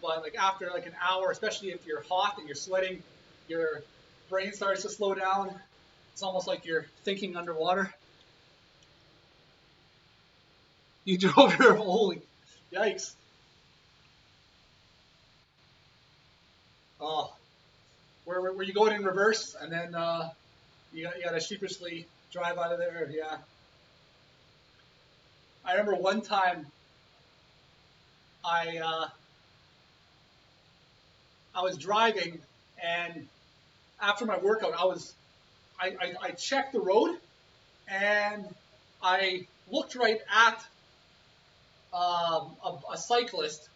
But like after like an hour, especially if you're hot and you're sweating, your brain starts to slow down. It's almost like you're thinking underwater. You drove your holy yikes. Oh, were you going in reverse and then you got to sheepishly drive out of there? Yeah. I remember one time I I was driving, and after my workout I checked the road, and I looked right at a cyclist,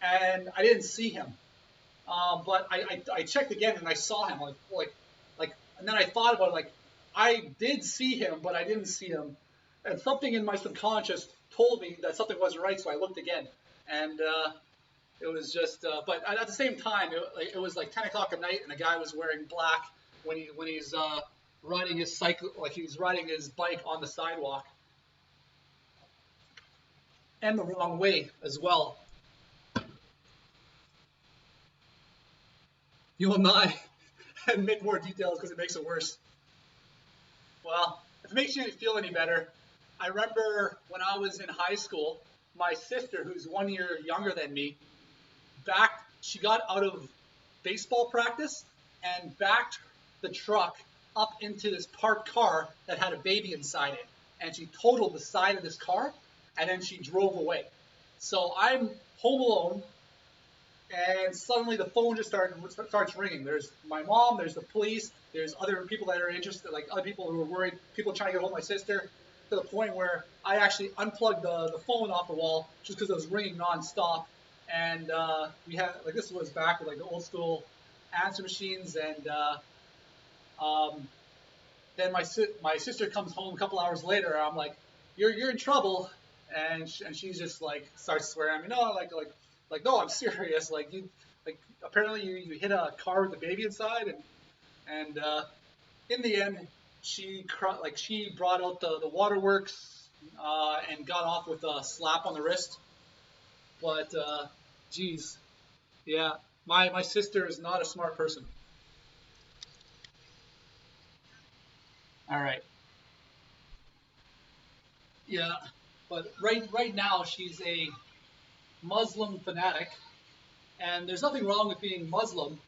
and I didn't see him. But I checked again and I saw him and then I thought about it like I did see him, but I didn't see him, and something in my subconscious told me that something wasn't right, so I looked again, and it was just. But at the same time, it was like 10 o'clock at night, and the guy was wearing black when he's riding his cycle, like he was riding his bike on the sidewalk, and the wrong way as well. You will not admit more details because it makes it worse. Well, if it makes you feel any better, I remember when I was in high school, my sister, who's 1 year younger than me, she got out of baseball practice and backed the truck up into this parked car that had a baby inside it, and she totaled the side of this car, and then she drove away. So I'm home alone, and suddenly the phone just starts ringing. There's my mom, there's the police, there's other people that are interested, like other people who are worried, people trying to get hold of my sister, to the point where I actually unplugged the phone off the wall just because it was ringing nonstop. And we had, like, this was back with like the old school answer machines, and um, then my sister comes home a couple hours later. I'm like, you're in trouble, and she just like starts swearing at me. No, like no, I'm serious. Like you, like apparently you hit a car with a baby inside, and in the end, she brought out the waterworks and got off with a slap on the wrist. But geez, yeah, my sister is not a smart person. All right. Yeah, but right now she's a Muslim fanatic, and there's nothing wrong with being Muslim,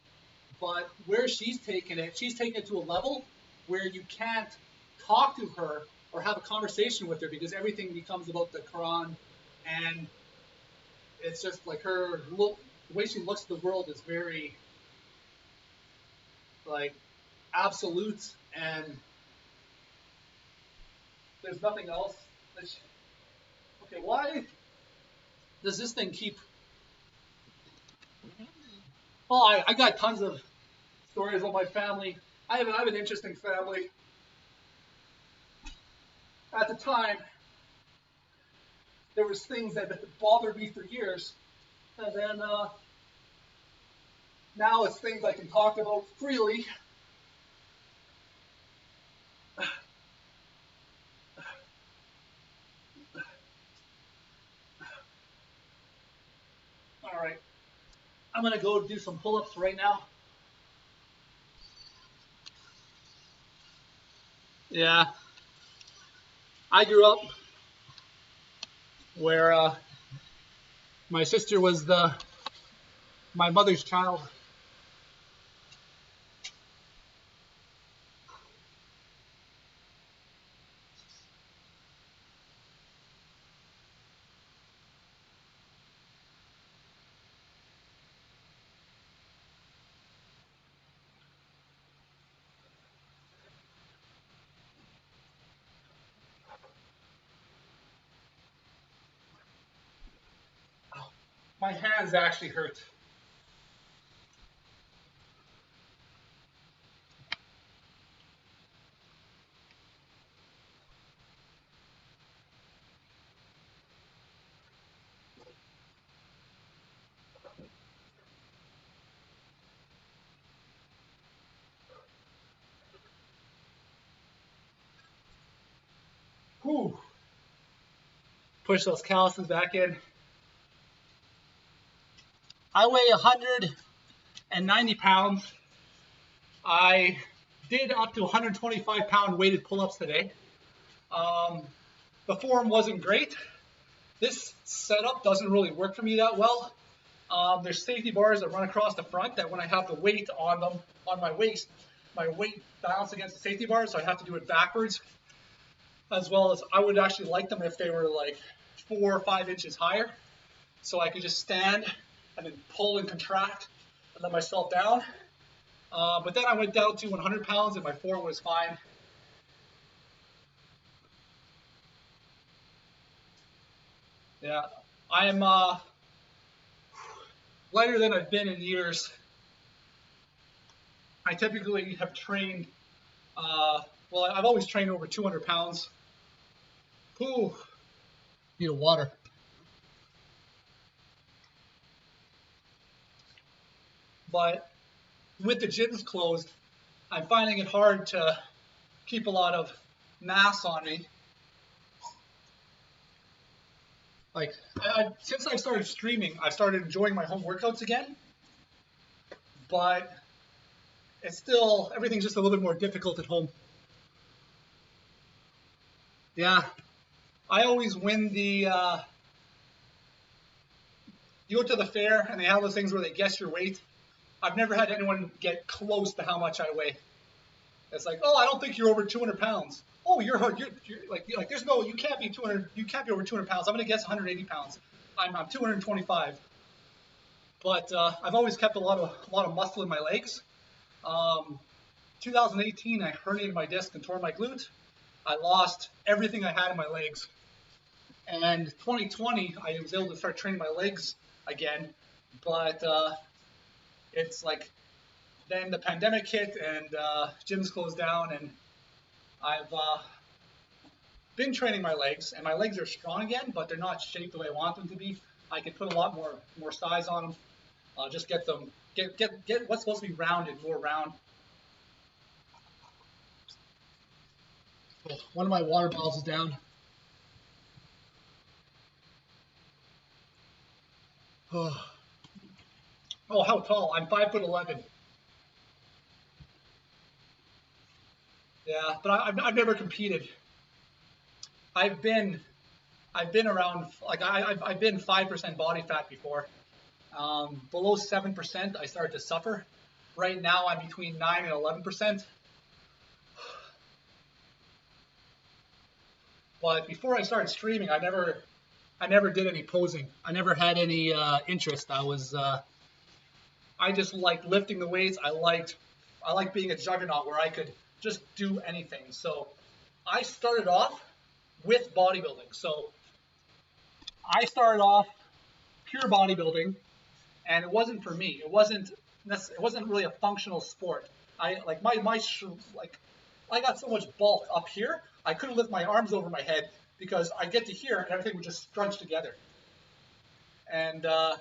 but where she's taken it to a level where you can't talk to her or have a conversation with her because everything becomes about the Quran, and it's just like the way she looks at the world is very like absolute, and there's nothing else. Okay, why does this thing keep? Well, I got tons of stories about my family. I have an interesting family. At the time, there was things that bothered me for years, and then now it's things I can talk about freely. All right, I'm gonna go do some pull-ups right now. Yeah, I grew up where my sister was my mother's child. My hands actually hurt. Whew. Push those calluses back in. I weigh 190 pounds. I did up to 125-pound weighted pull-ups today. Um, the form wasn't great. This setup doesn't really work for me that well. There's safety bars that run across the front that when I have the weight on them, on my waist, my weight balanced against the safety bars, so I have to do it backwards. As well as I would actually like them if they were like 4 or 5 inches higher, so I could just stand and then pull and contract and let myself down. But then I went down to 100 pounds and my form was fine. Yeah, I am lighter than I've been in years. I typically have trained, well, I've always trained over 200 pounds. Ooh, need a water. But with the gyms closed, I'm finding it hard to keep a lot of mass on me. Like, since I started streaming, I started enjoying my home workouts again, but it's still, everything's just a little bit more difficult at home. Yeah, I always win you go to the fair and they have those things where they guess your weight. I've never had anyone get close to how much I weigh. It's like, oh, I don't think you're over 200 pounds. Oh, you're like there's no, you can't be 200, you can't be over 200 pounds. I'm gonna guess 180 pounds. I'm 225, but I've always kept a lot of muscle in my legs. Um, 2018, I herniated my disc and tore my glute. I lost everything I had in my legs. And 2020, I was able to start training my legs again, but it's like then the pandemic hit and gyms closed down, and I've been training my legs, and my legs are strong again, but they're not shaped the way I want them to be. I can put a lot more size on them. Just get them get what's supposed to be rounded more round. One of my water bottles is down. Oh, how tall? I'm 5'11". Yeah, but I've never competed. I've been I've been around like I've been 5% body fat before. Below 7%, I started to suffer. Right now, I'm between 9 and 11%. But before I started streaming, I never did any posing. I never had any interest. I just liked lifting the weights. I liked being a juggernaut where I could just do anything. So I started off with bodybuilding. So I started off pure bodybuilding, and it wasn't for me. It wasn't really a functional sport. I like my like I got so much bulk up here, I couldn't lift my arms over my head because I get to here and everything would just scrunch together. And I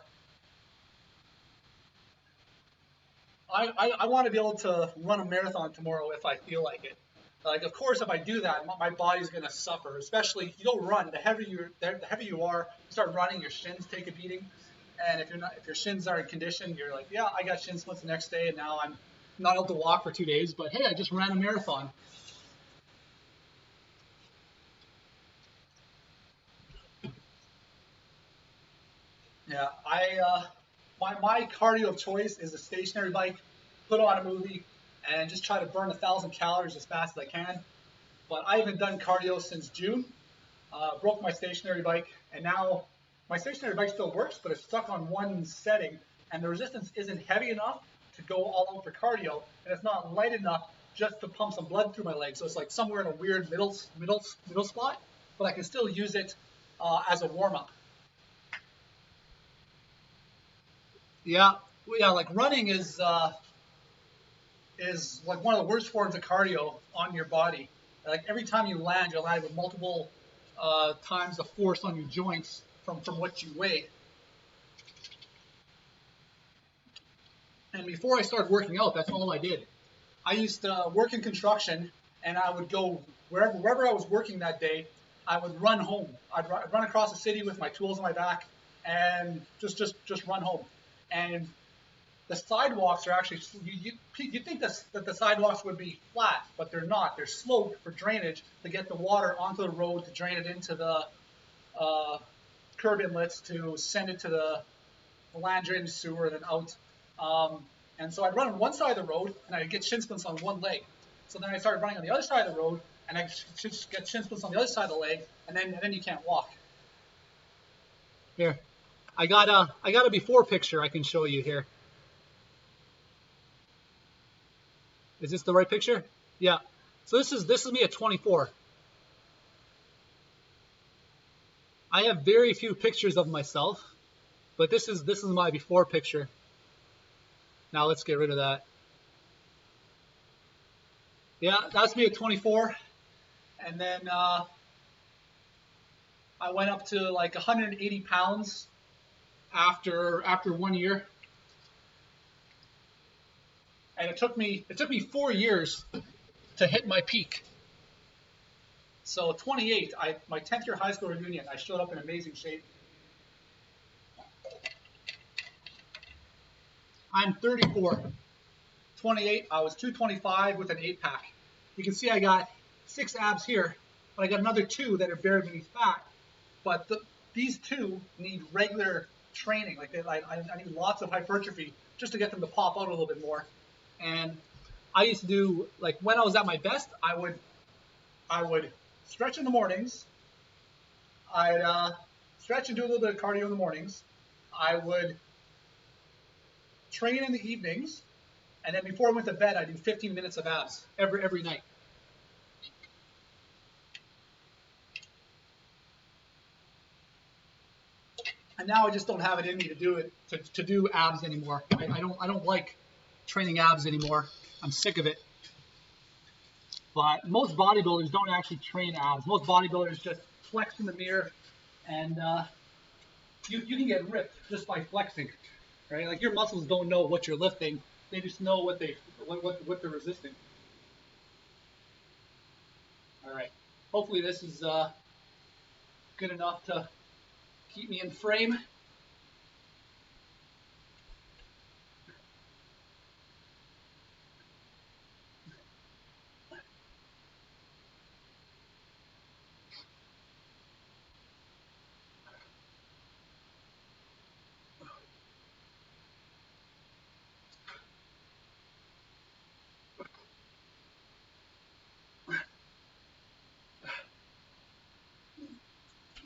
want to be able to run a marathon tomorrow if I feel like it. Like, of course, if I do that, my body's going to suffer. Especially if you go run, the heavier you are, you start running, your shins take a beating. And if your shins are in condition, you're like, yeah, I got shin splints the next day, and now I'm not able to walk for 2 days. But hey, I just ran a marathon. Yeah, my cardio of choice is a stationary bike. Put on a movie and just try to burn 1,000 calories as fast as I can. But I haven't done cardio since June. Broke my stationary bike, and now my stationary bike still works, but it's stuck on one setting, and the resistance isn't heavy enough to go all out for cardio, and it's not light enough just to pump some blood through my legs. So it's like somewhere in a weird middle spot, but I can still use it as a warm up. Yeah, well, yeah, like running is like one of the worst forms of cardio on your body. Like every time you land, you're landing with multiple times the force on your joints from what you weigh. And before I started working out, that's all I did. I used to work in construction, and I would go wherever I was working that day. I would run home. I'd run across the city with my tools on my back, and just run home. And the sidewalks are actually you think that the sidewalks would be flat, but they're not. They're sloped for drainage to get the water onto the road to drain it into the uh, curb inlets to send it to the land drainage sewer and then out. And so I'd run on one side of the road and I'd get shin splints on one leg. So then I started running on the other side of the road and I just get shin splints on the other side of the leg, and then you can't walk. Here, I got a before picture I can show you here. Is this the right picture? Yeah. So this is me at 24. I have very few pictures of myself, but this is my before picture. Now let's get rid of that. Yeah, that's me at 24, and then I went up to like 180 pounds after 1 year, and it took me 4 years to hit my peak. So 28, my 10th year high school reunion, I showed up in amazing shape. I'm 34. 28, I was 225 with an 8 pack. You can see I got 6 abs here, but I got another 2 that are buried beneath fat. But these 2 need regular training. Like I need lots of hypertrophy just to get them to pop out a little bit more. And I used to do, like, when I was at my best, I would stretch in the mornings. I'd stretch and do a little bit of cardio in the mornings. I would train in the evenings, and then before I went to bed, I do 15 minutes of abs every night. And now I just don't have it in me to do it to do abs anymore. I don't like training abs anymore. I'm sick of it. But most bodybuilders don't actually train abs. Most bodybuilders just flex in the mirror, and you can get ripped just by flexing, right? Like your muscles don't know what you're lifting; they just know what they're resisting. All right. Hopefully this is good enough to keep me in frame.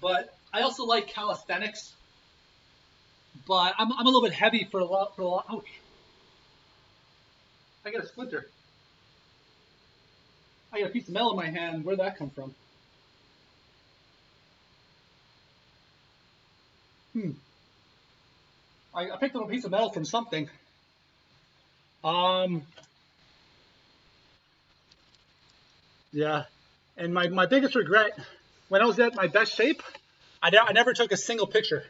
But I also like calisthenics. But I'm a little bit heavy for a lot. Ouch! I got a splinter. I got a piece of metal in my hand. Where'd that come from? Hmm. I picked up a piece of metal from something. Um. Yeah. And my biggest regret, when I was at my best shape, I never took a single picture.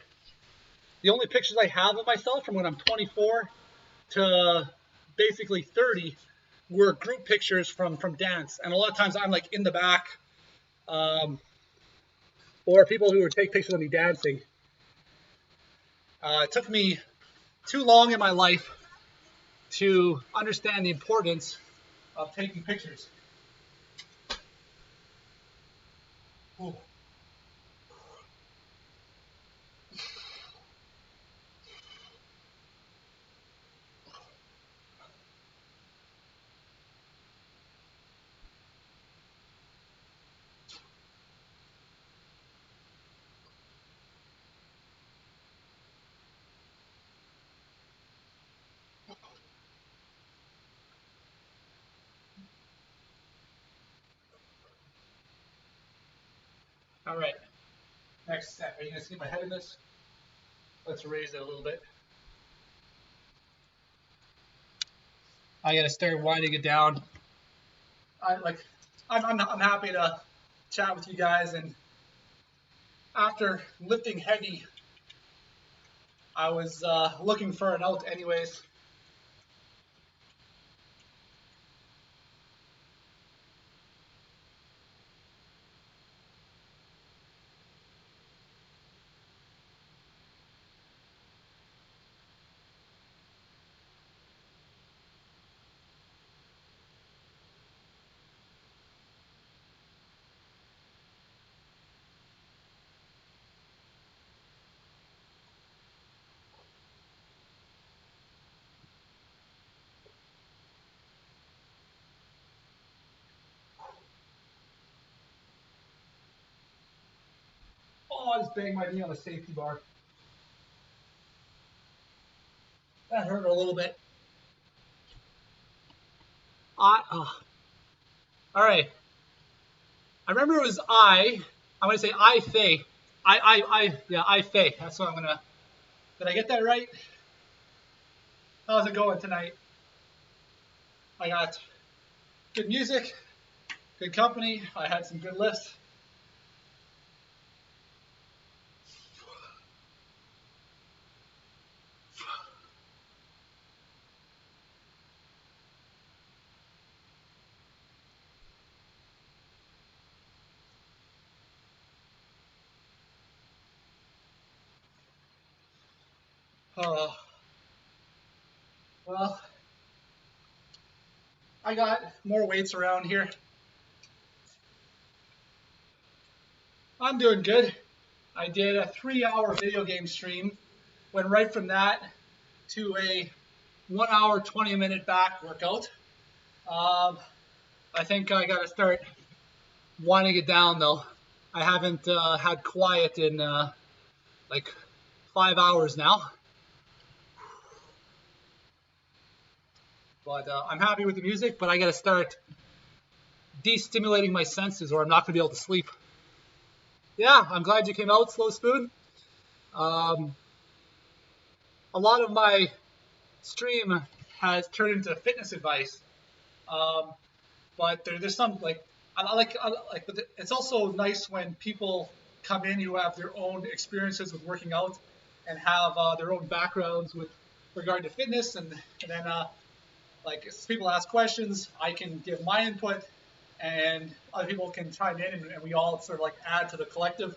The only pictures I have of myself from when I'm 24 to basically 30 were group pictures from dance, and a lot of times I'm like in the back, um, or people who would take pictures of me dancing. It took me too long in my life to understand the importance of taking pictures. Ooh. All right, next step. Are you gonna see my head in this? Let's raise it a little bit. I gotta start winding it down. I like. I'm happy to chat with you guys, and after lifting heavy, I was looking for an out anyways. Oh, I just banged my knee on the safety bar. That hurt a little bit. All right. I remember it was I. I'm gonna say I Faye. Yeah, I Faye. That's what I'm gonna. Did I get that right? How's it going tonight? I got good music, good company. I had some good lifts. Uh, well, I got more weights around here. I'm doing good. I did a 3-hour video game stream. Went right from that to a 1 hour, 20-minute back workout. Um, I think I got to start winding it down though. I haven't had quiet in like 5 hours now, but I'm happy with the music. But I got to start de-stimulating my senses, or I'm not going to be able to sleep. Yeah, I'm glad you came out, Slow Spoon. Um, a lot of my stream has turned into fitness advice, um, but there's some like but it's also nice when people come in who have their own experiences with working out and have their own backgrounds with regard to fitness, and then like if people ask questions, I can give my input, and other people can chime in, and we all sort of like add to the collective.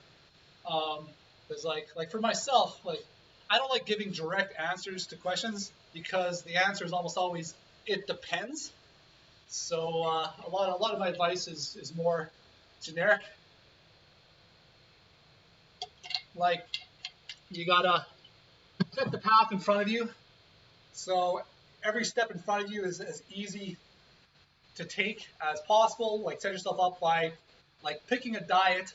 Um, there's like for myself, like I don't like giving direct answers to questions because the answer is almost always it depends. So a lot of my advice is more generic. Like you gotta set the path in front of you. So every step in front of you is as easy to take as possible. Like set yourself up by like picking a diet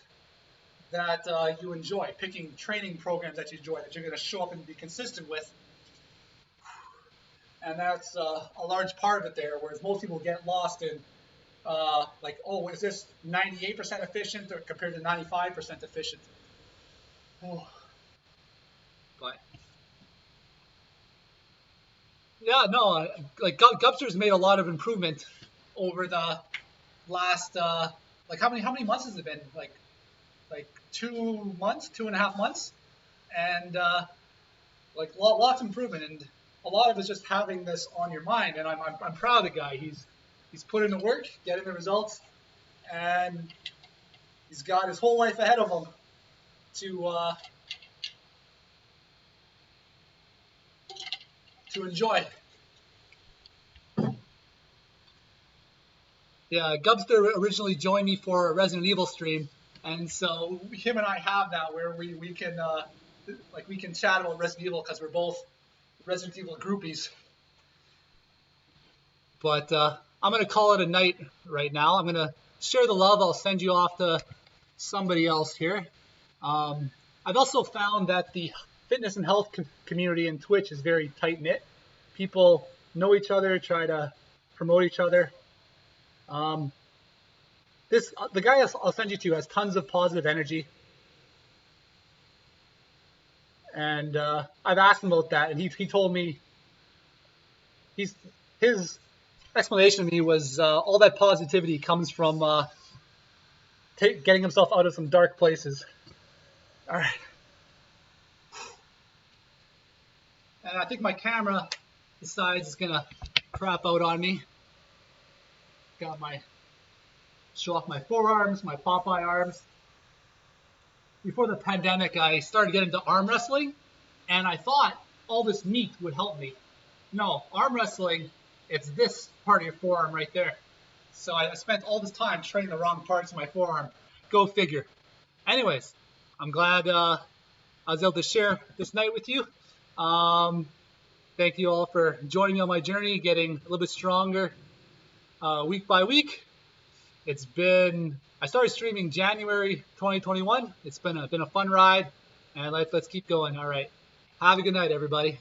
that you enjoy, picking training programs that you enjoy, that you're going to show up and be consistent with. And that's a large part of it there, whereas most people get lost in like, oh, is this 98% efficient or compared to 95% efficient? Oh, but yeah, no, like Gupster's made a lot of improvement over the last like how many months has it been? Like 2 months, 2.5 months, and like lots of improvement, and a lot of it's just having this on your mind. And I'm proud of the guy. He's put in the work, getting the results, and he's got his whole life ahead of him to enjoy. Yeah, Gubster originally joined me for a Resident Evil stream, and so him and I have that where we can like we can chat about Resident Evil because we're both Resident Evil groupies. But I'm gonna call it a night right now. I'm gonna share the love. I'll send you off to somebody else here. Um, I've also found that the fitness and health community in Twitch is very tight knit. People know each other, try to promote each other. Um, this the guy I'll send you to has tons of positive energy, and I've asked him about that, and he told me his explanation to me was all that positivity comes from getting himself out of some dark places. All right, and I think my camera decides it's gonna crap out on me. Got my show off my forearms, my Popeye arms. Before the pandemic, I started getting into arm wrestling, and I thought all this meat would help me. No, arm wrestling, it's this part of your forearm right there. So I spent all this time training the wrong parts of my forearm. Go figure. Anyways, I'm glad I was able to share this night with you. Thank you all for joining me on my journey, getting a little bit stronger week by week. I started streaming January 2021. It's been a fun ride, and let's keep going. All right. Have a good night, everybody.